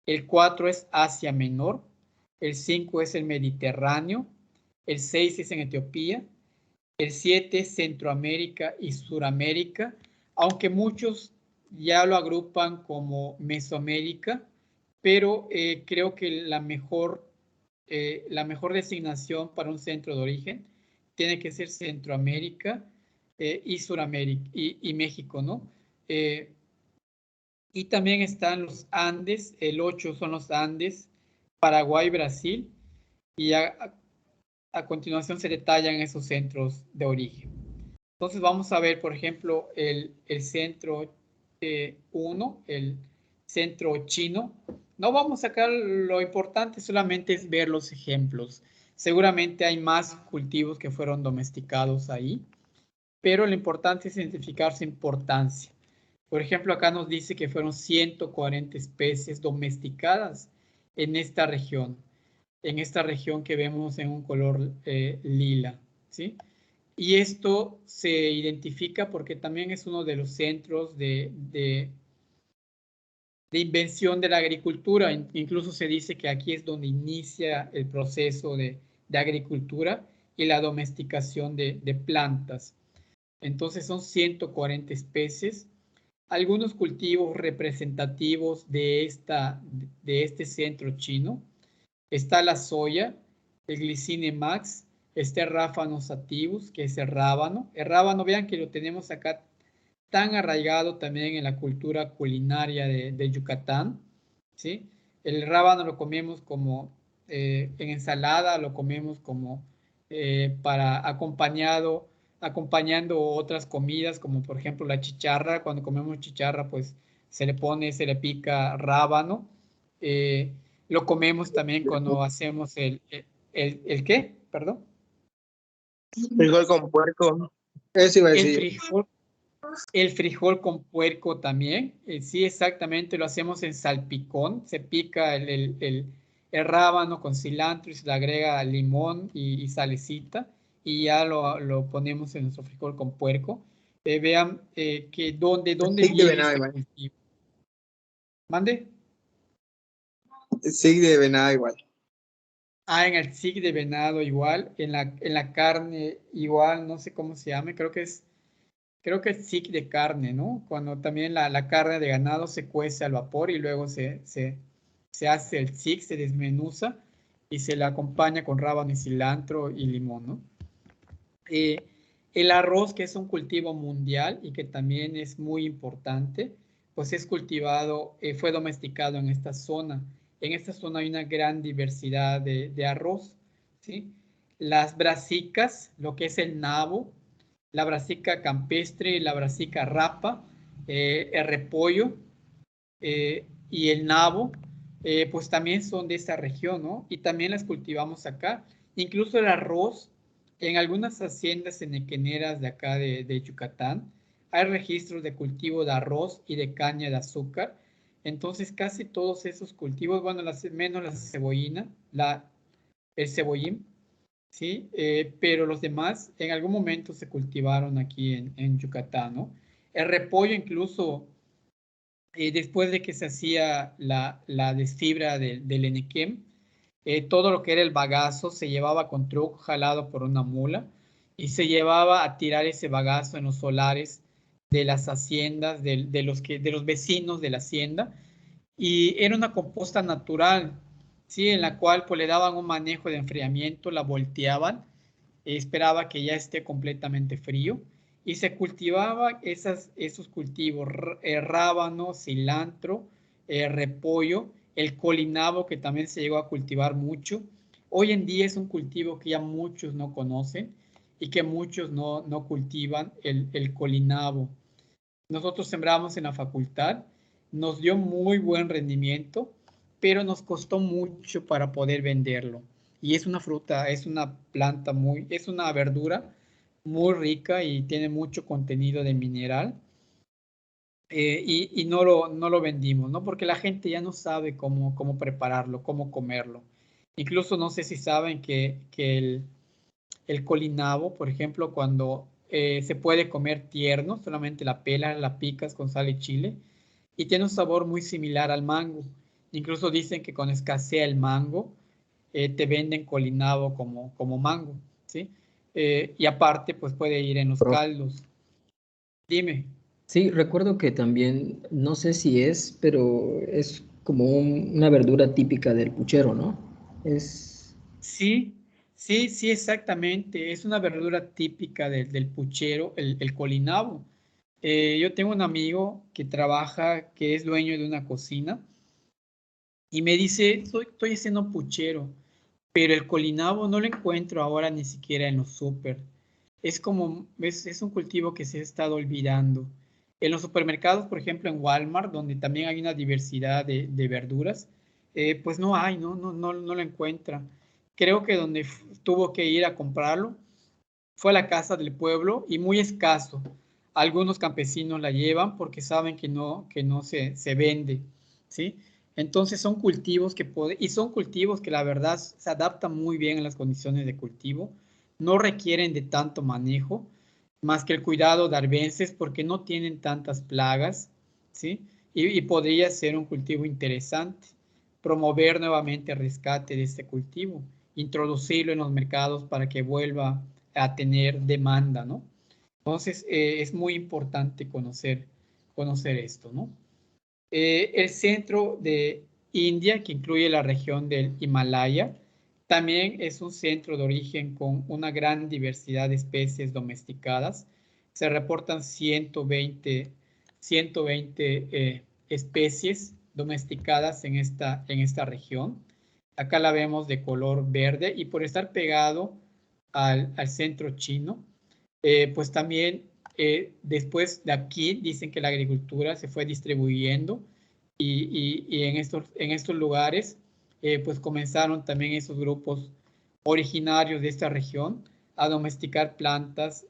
El 4 es Asia Menor. El 5 es el Mediterráneo. El 6 es en Etiopía. El 7 es Centroamérica y Suramérica, aunque muchos ya lo agrupan como Mesoamérica, pero creo que la mejor designación para un centro de origen tiene que ser Centroamérica y Suramérica y México, ¿no? Y también están los Andes, el 8 son los Andes, Paraguay, Brasil, y a continuación se detallan esos centros de origen. Entonces vamos a ver, por ejemplo, el centro 1, el centro chino. No vamos a sacar lo importante, solamente es ver los ejemplos. Seguramente hay más cultivos que fueron domesticados ahí, pero lo importante es identificar su importancia. Por ejemplo, acá nos dice que fueron 140 especies domesticadas en esta región que vemos en un color lila, ¿sí? Y esto se identifica porque también es uno de los centros de invención de la agricultura. Incluso se dice que aquí es donde inicia el proceso de agricultura y la domesticación de plantas. Entonces son 140 especies. Algunos cultivos representativos de este centro chino. Está la soya, el Glycine max, este Ráfano sativus, que es el rábano. El rábano, vean que lo tenemos acá tan arraigado también en la cultura culinaria de Yucatán, ¿sí? El rábano lo comemos como en ensalada, lo comemos como para acompañando otras comidas, como por ejemplo la chicharra. Cuando comemos chicharra, pues se le pica rábano. Lo comemos también cuando hacemos ¿el qué? Perdón. Frijol con puerco. Eso iba a El decir. frijol. El frijol con puerco también, sí, exactamente, lo hacemos en salpicón, se pica el rábano con cilantro y se le agrega limón y salecita y ya lo ponemos en nuestro frijol con puerco. Vean que dónde Stick de viene venado este igual. cultivo. ¿Mande? Stick de venado igual. Ah, en el SIC de venado igual, en la carne igual, no sé cómo se llama, creo que es SIC de carne, ¿no? Cuando también la carne de ganado se cuece al vapor y luego se hace el SIC, se desmenuza y se le acompaña con rábano y cilantro y limón, ¿no? El arroz, que es un cultivo mundial y que también es muy importante, pues es cultivado, fue domesticado en esta zona. En esta zona hay una gran diversidad de arroz, ¿sí? Las brasicas, lo que es el nabo, la brasica campestre, la brasica rapa, el repollo y el nabo, pues también son de esta región, ¿no? Y también las cultivamos acá. Incluso el arroz, en algunas haciendas enequeneras de acá de Yucatán, hay registros de cultivo de arroz y de caña de azúcar. Entonces, casi todos esos cultivos, bueno, menos la cebollina, el cebollín, ¿sí? Pero los demás en algún momento se cultivaron aquí en Yucatán, ¿no? El repollo incluso después de que se hacía la desfibra del enequem, todo lo que era el bagazo se llevaba con truco jalado por una mula y se llevaba a tirar ese bagazo en los solares de las haciendas, de los vecinos de la hacienda, y era una composta natural, ¿sí? En la cual pues le daban un manejo de enfriamiento, la volteaban, esperaba que ya esté completamente frío y se cultivaba esos cultivos, rábano, cilantro, repollo, el colinabo que también se llegó a cultivar mucho. Hoy en día es un cultivo que ya muchos no conocen y que muchos no cultivan, el colinabo. Nosotros sembramos en la facultad, nos dio muy buen rendimiento, pero nos costó mucho para poder venderlo. Y es una fruta, es una planta es una verdura muy rica y tiene mucho contenido de mineral. Y no lo vendimos, ¿no? Porque la gente ya no sabe cómo prepararlo, cómo comerlo. Incluso no sé si saben que el colinabo, por ejemplo, cuando se puede comer tierno, solamente la pelas, la picas con sal y chile, y tiene un sabor muy similar al mango. Incluso dicen que cuando escasea el mango, te venden colinabo como mango, ¿sí? Y aparte, pues puede ir en los caldos. Dime. Sí, recuerdo que también, no sé si es, pero es como una verdura típica del puchero, ¿no? Es... Sí, sí, exactamente. Es una verdura típica del puchero, el colinabo. Yo tengo un amigo que trabaja, que es dueño de una cocina, y me dice, estoy haciendo puchero, pero el colinabo no lo encuentro ahora ni siquiera en los súper. Es un cultivo que se ha estado olvidando. En los supermercados, por ejemplo, en Walmart, donde también hay una diversidad de verduras, pues no hay, no lo encuentra. Creo que donde tuvo que ir a comprarlo fue a la casa del pueblo y muy escaso. Algunos campesinos la llevan porque saben que no se vende, ¿sí? Entonces son cultivos y son cultivos que la verdad se adaptan muy bien a las condiciones de cultivo, no requieren de tanto manejo, más que el cuidado de arbences porque no tienen tantas plagas, ¿sí? Y podría ser un cultivo interesante. Promover nuevamente el rescate de este cultivo, introducirlo en los mercados para que vuelva a tener demanda, ¿no? Entonces, es muy importante conocer esto, ¿no? El centro de India, que incluye la región del Himalaya, también es un centro de origen con una gran diversidad de especies domesticadas. Se reportan 120 especies domesticadas en esta región. Acá la vemos de color verde y por estar pegado al centro chino, pues también después de aquí dicen que la agricultura se fue distribuyendo y en estos lugares pues comenzaron también esos grupos originarios de esta región a domesticar plantas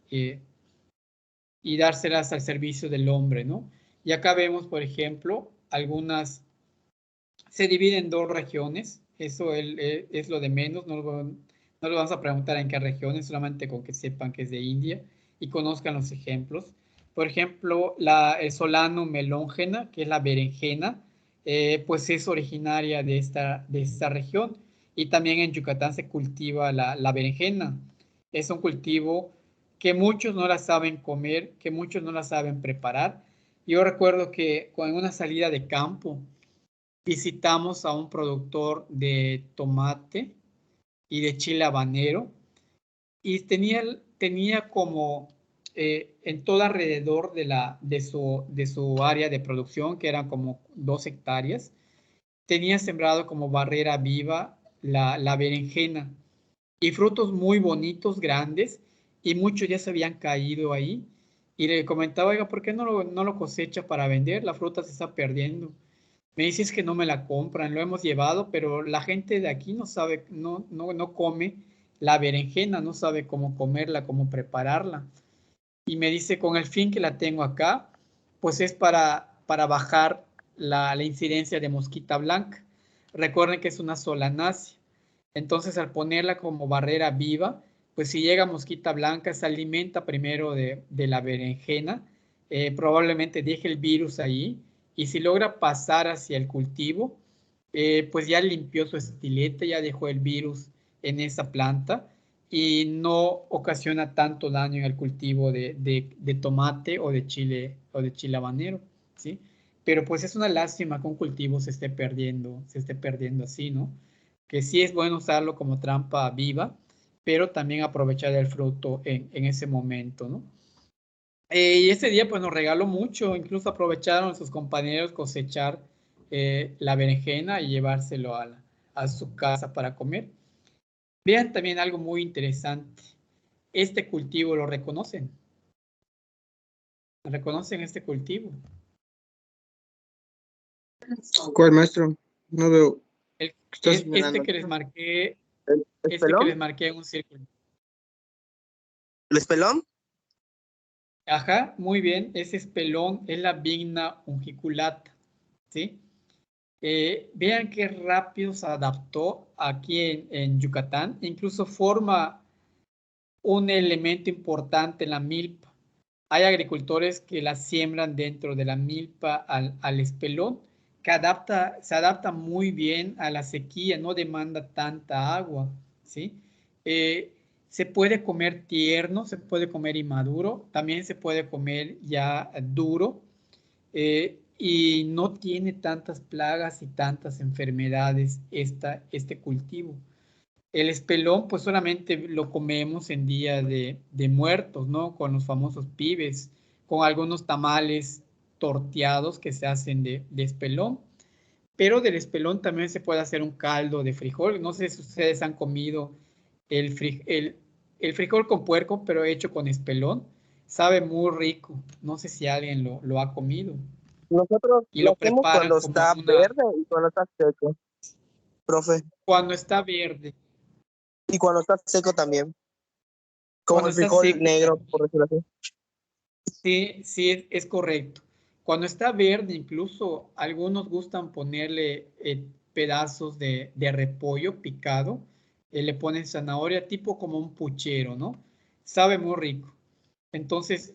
y dárselas al servicio del hombre, ¿no? Y acá vemos, por ejemplo, algunas, se dividen en 2 regiones, eso es lo de menos, no lo vamos a preguntar en qué regiones, solamente con que sepan que es de India y conozcan los ejemplos. Por ejemplo, el solano melóngena, que es la berenjena, pues es originaria de esta región. Y también en Yucatán se cultiva la berenjena. Es un cultivo que muchos no la saben comer, que muchos no la saben preparar. Yo recuerdo que con una salida de campo visitamos a un productor de tomate y de chile habanero y tenía como en todo alrededor de su área de producción, que eran como 2 hectáreas, tenía sembrado como barrera viva la berenjena y frutos muy bonitos, grandes, y muchos ya se habían caído ahí. Y le comentaba, oiga, ¿por qué no lo cosecha para vender? La fruta se está perdiendo. Me dice, es que no me la compran, lo hemos llevado, pero la gente de aquí no sabe, no come la berenjena, no sabe cómo comerla, cómo prepararla. Y me dice, con el fin que la tengo acá, pues es para bajar la incidencia de mosquita blanca. Recuerden que es una solanácea. Entonces, al ponerla como barrera viva, pues si llega mosquita blanca, se alimenta primero de la berenjena, probablemente deje el virus ahí, y si logra pasar hacia el cultivo, pues ya limpió su estilete, ya dejó el virus en esa planta y no ocasiona tanto daño en el cultivo de tomate o de chile habanero, ¿sí? Pero pues es una lástima que un cultivo se esté perdiendo así, ¿no? Que sí es bueno usarlo como trampa viva, pero también aprovechar el fruto en ese momento, ¿no? Y ese día pues nos regaló mucho, incluso aprovecharon sus compañeros cosechar la berenjena y llevárselo a su casa para comer. Vean también algo muy interesante. Este cultivo lo reconocen. ¿Reconocen este cultivo? ¿Cuál, maestro? No veo. Este que les marqué, ¿El este que les espelón? marqué en un círculo. ¿El espelón? Ajá, muy bien. Ese espelón es la Vigna ungiculata, ¿sí? Vean qué rápido se adaptó aquí en Yucatán. Incluso forma un elemento importante en la milpa. Hay agricultores que la siembran dentro de la milpa al espelón, que se adapta muy bien a la sequía, no demanda tanta agua, ¿sí? Eh, Se puede comer tierno, se puede comer inmaduro, también se puede comer ya duro, y no tiene tantas plagas y tantas enfermedades este cultivo. El espelón, pues solamente lo comemos en día de muertos, ¿no? Con los famosos pibes, con algunos tamales torteados que se hacen de espelón. Pero del espelón también se puede hacer un caldo de frijol. No sé si ustedes han comido el frijol con puerco, pero hecho con espelón. Sabe muy rico. No sé si alguien lo ha comido. Nosotros Y lo lo hacemos preparan cuando como está verde y cuando está seco, profe. cuando está verde, Y cuando está seco también. Como cuando el está frijol seco negro, también. por decirlo así. Sí, sí, es correcto. Cuando está verde, incluso algunos gustan ponerle pedazos de repollo picado, le ponen zanahoria tipo como un puchero, ¿no? Sabe muy rico. Entonces,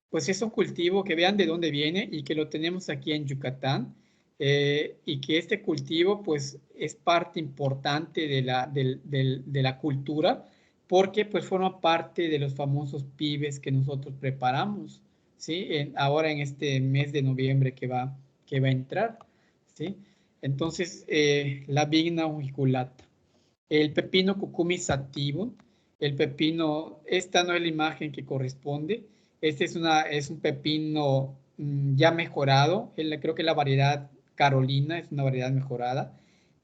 pues es un cultivo que vean de dónde viene y que lo tenemos aquí en Yucatán, y que este cultivo pues es parte importante de la cultura porque pues forma parte de los famosos pibes que nosotros preparamos, ¿sí? Ahora en este mes de noviembre que va a entrar, ¿sí? Entonces, la Vigna ungiculata. El pepino Cucumis sativum, el pepino, esta no es la imagen que corresponde, este es un pepino ya mejorado, creo que la variedad Carolina es una variedad mejorada,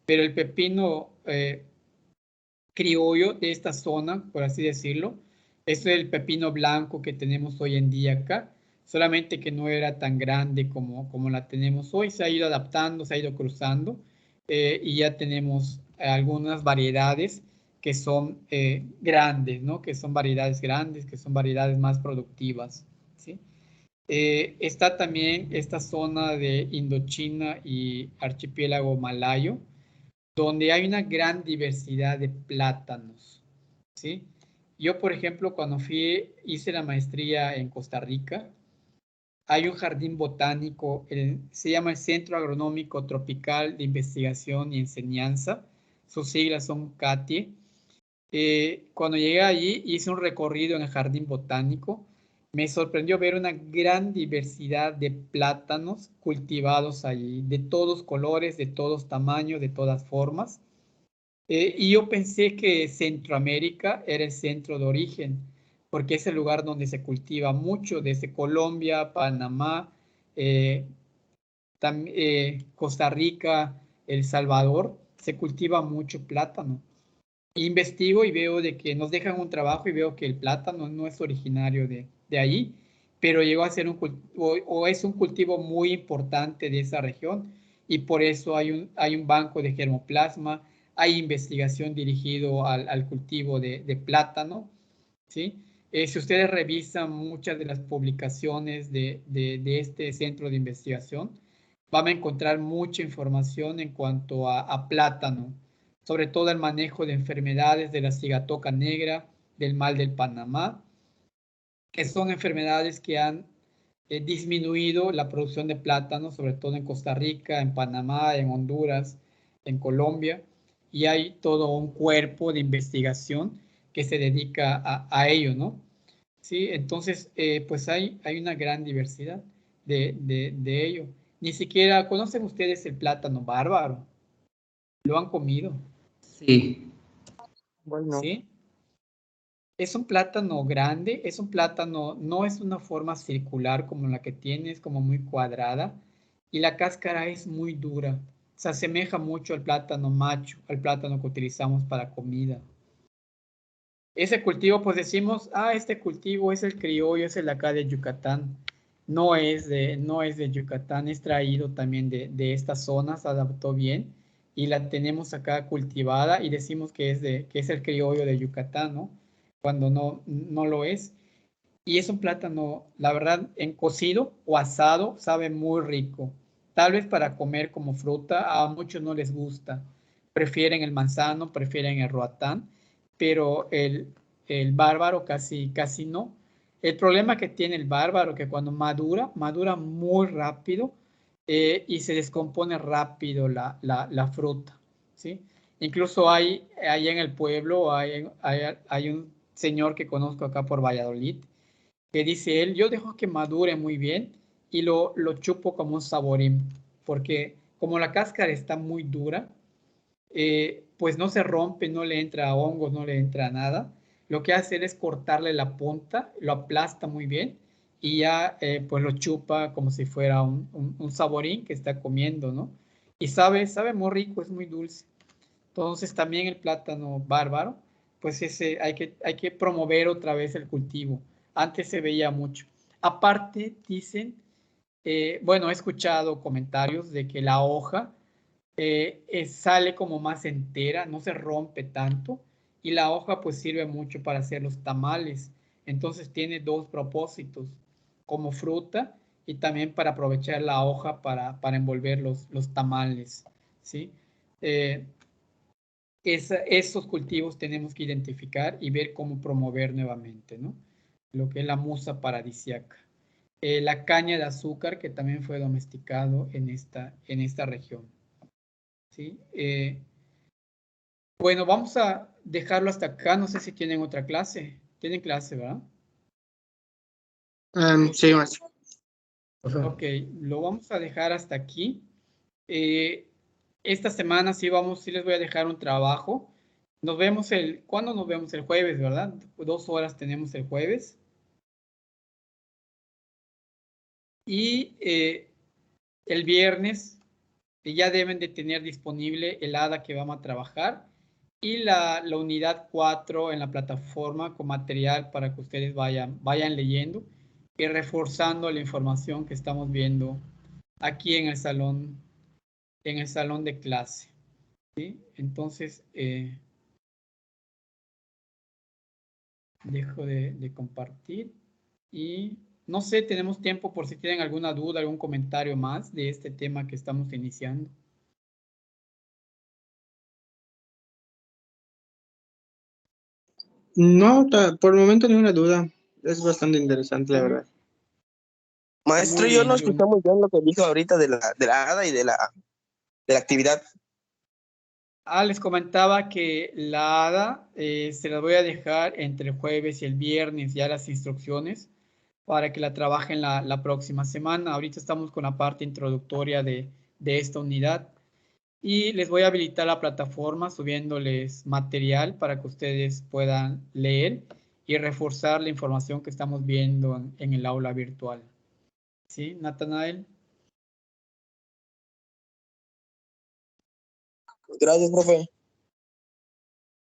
pero el pepino criollo de esta zona, por así decirlo. Este es el pepino blanco que tenemos hoy en día acá, solamente que no era tan grande como la tenemos hoy. Se ha ido adaptando, se ha ido cruzando, y ya tenemos algunas variedades que son grandes, ¿no? Que son variedades grandes, que son variedades más productivas, ¿sí? Está también esta zona de Indochina y archipiélago malayo, donde hay una gran diversidad de plátanos, ¿sí? Yo, por ejemplo, cuando hice la maestría en Costa Rica, hay un jardín botánico, se llama el Centro Agronómico Tropical de Investigación y Enseñanza, sus siglas son CATIE. Cuando llegué allí, hice un recorrido en el jardín botánico. Me sorprendió ver una gran diversidad de plátanos cultivados allí, de todos colores, de todos tamaños, de todas formas. Y yo pensé que Centroamérica era el centro de origen, porque es el lugar donde se cultiva mucho, desde Colombia, Panamá, eh, Costa Rica, El Salvador, se cultiva mucho plátano. Investigo y veo de que nos dejan un trabajo y veo que el plátano no es originario de ahí, pero llegó a ser o es un cultivo muy importante de esa región y por eso hay un banco de germoplasma, hay investigación dirigido al cultivo de plátano, ¿sí? Si ustedes revisan muchas de las publicaciones de este centro de investigación, van a encontrar mucha información en cuanto a plátano, sobre todo el manejo de enfermedades de la cigatoca negra, del mal del Panamá, que son enfermedades que han disminuido la producción de plátano, sobre todo en Costa Rica, en Panamá, en Honduras, en Colombia, y hay todo un cuerpo de investigación que se dedica a ello, ¿no? Sí, entonces, pues hay una gran diversidad de ello. Ni siquiera conocen ustedes el plátano bárbaro. ¿Lo han comido? Sí. Bueno, ¿Sí? Es un plátano grande, es un plátano, no es una forma circular como la que tiene, es como muy cuadrada y la cáscara es muy dura. Se asemeja mucho al plátano macho, al plátano que utilizamos para comida. Ese cultivo, pues decimos, este cultivo es el criollo, es el de acá de Yucatán. No es de Yucatán, es traído también de estas zonas, se adaptó bien y la tenemos acá cultivada y decimos que es el criollo de Yucatán, ¿no? Cuando no lo es. Y es un plátano, la verdad, en cocido o asado, sabe muy rico. Tal vez para comer como fruta, a muchos no les gusta. Prefieren el manzano, prefieren el roatán, pero el bárbaro casi no. El problema que tiene el bárbaro, que cuando madura muy rápido y se descompone rápido la fruta, ¿sí? Incluso hay en el pueblo, hay un señor que conozco acá por Valladolid, que dice él, yo dejo que madure muy bien y lo chupo como un saborín, porque como la cáscara está muy dura, pues no se rompe, no le entra hongos, no le entra nada. Lo que hace él es cortarle la punta, lo aplasta muy bien y ya pues lo chupa como si fuera un saborín que está comiendo, ¿no? Y sabe muy rico, es muy dulce. Entonces también el plátano bárbaro, pues ese hay que promover otra vez el cultivo. Antes se veía mucho. Aparte, dicen, bueno, he escuchado comentarios de que la hoja sale como más entera, no se rompe tanto y la hoja pues sirve mucho para hacer los tamales. Entonces tiene dos propósitos, como fruta y también para aprovechar la hoja para envolver los tamales, ¿sí? Eh, esos cultivos tenemos que identificar y ver cómo promover nuevamente, ¿no? Lo que es la musa paradisiaca. La caña de azúcar que también fue domesticado en esta región, ¿sí? Bueno, vamos a dejarlo hasta acá. No sé si tienen otra clase. Tienen clase, ¿verdad? Sí, maestro. Ok, lo vamos a dejar hasta aquí. Eh, esta semana sí les voy a dejar un trabajo. ¿Cuándo nos vemos? El jueves, ¿verdad? 2 horas tenemos el jueves. Y el viernes ya deben de tener disponible el ADA que vamos a trabajar y la unidad 4 en la plataforma con material para que ustedes vayan leyendo y reforzando la información que estamos viendo aquí en el salón de clase, ¿sí? Entonces, Dejo de compartir. Y no sé, tenemos tiempo por si tienen alguna duda, algún comentario más de este tema que estamos iniciando. No, por el momento ninguna duda. Es bastante interesante, la verdad. Maestro, Muy yo no bien, escuché muy bien lo que dijo ahorita de la hada y de la actividad. Les comentaba que la hada se la voy a dejar entre el jueves y el viernes ya las instrucciones para que la trabajen la próxima semana. Ahorita estamos con la parte introductoria de esta unidad y les voy a habilitar la plataforma subiéndoles material para que ustedes puedan leer y reforzar la información que estamos viendo en el aula virtual. ¿Sí, Natanael? Gracias, profe.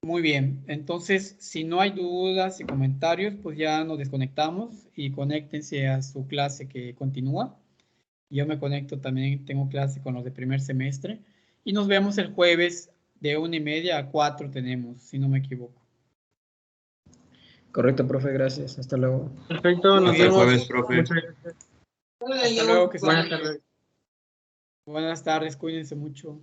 Muy bien, entonces si no hay dudas y comentarios, pues ya nos desconectamos y conéctense a su clase que continúa. Yo me conecto también, tengo clase con los de primer semestre y nos vemos el jueves de 1:30 a 4 tenemos, si no me equivoco. Correcto, profe, gracias. Hasta luego. Perfecto, Muy nos bien. vemos. Jueves, profe. Muchas gracias. Hasta luego, que Buenas tardes. buenas tardes, cuídense mucho.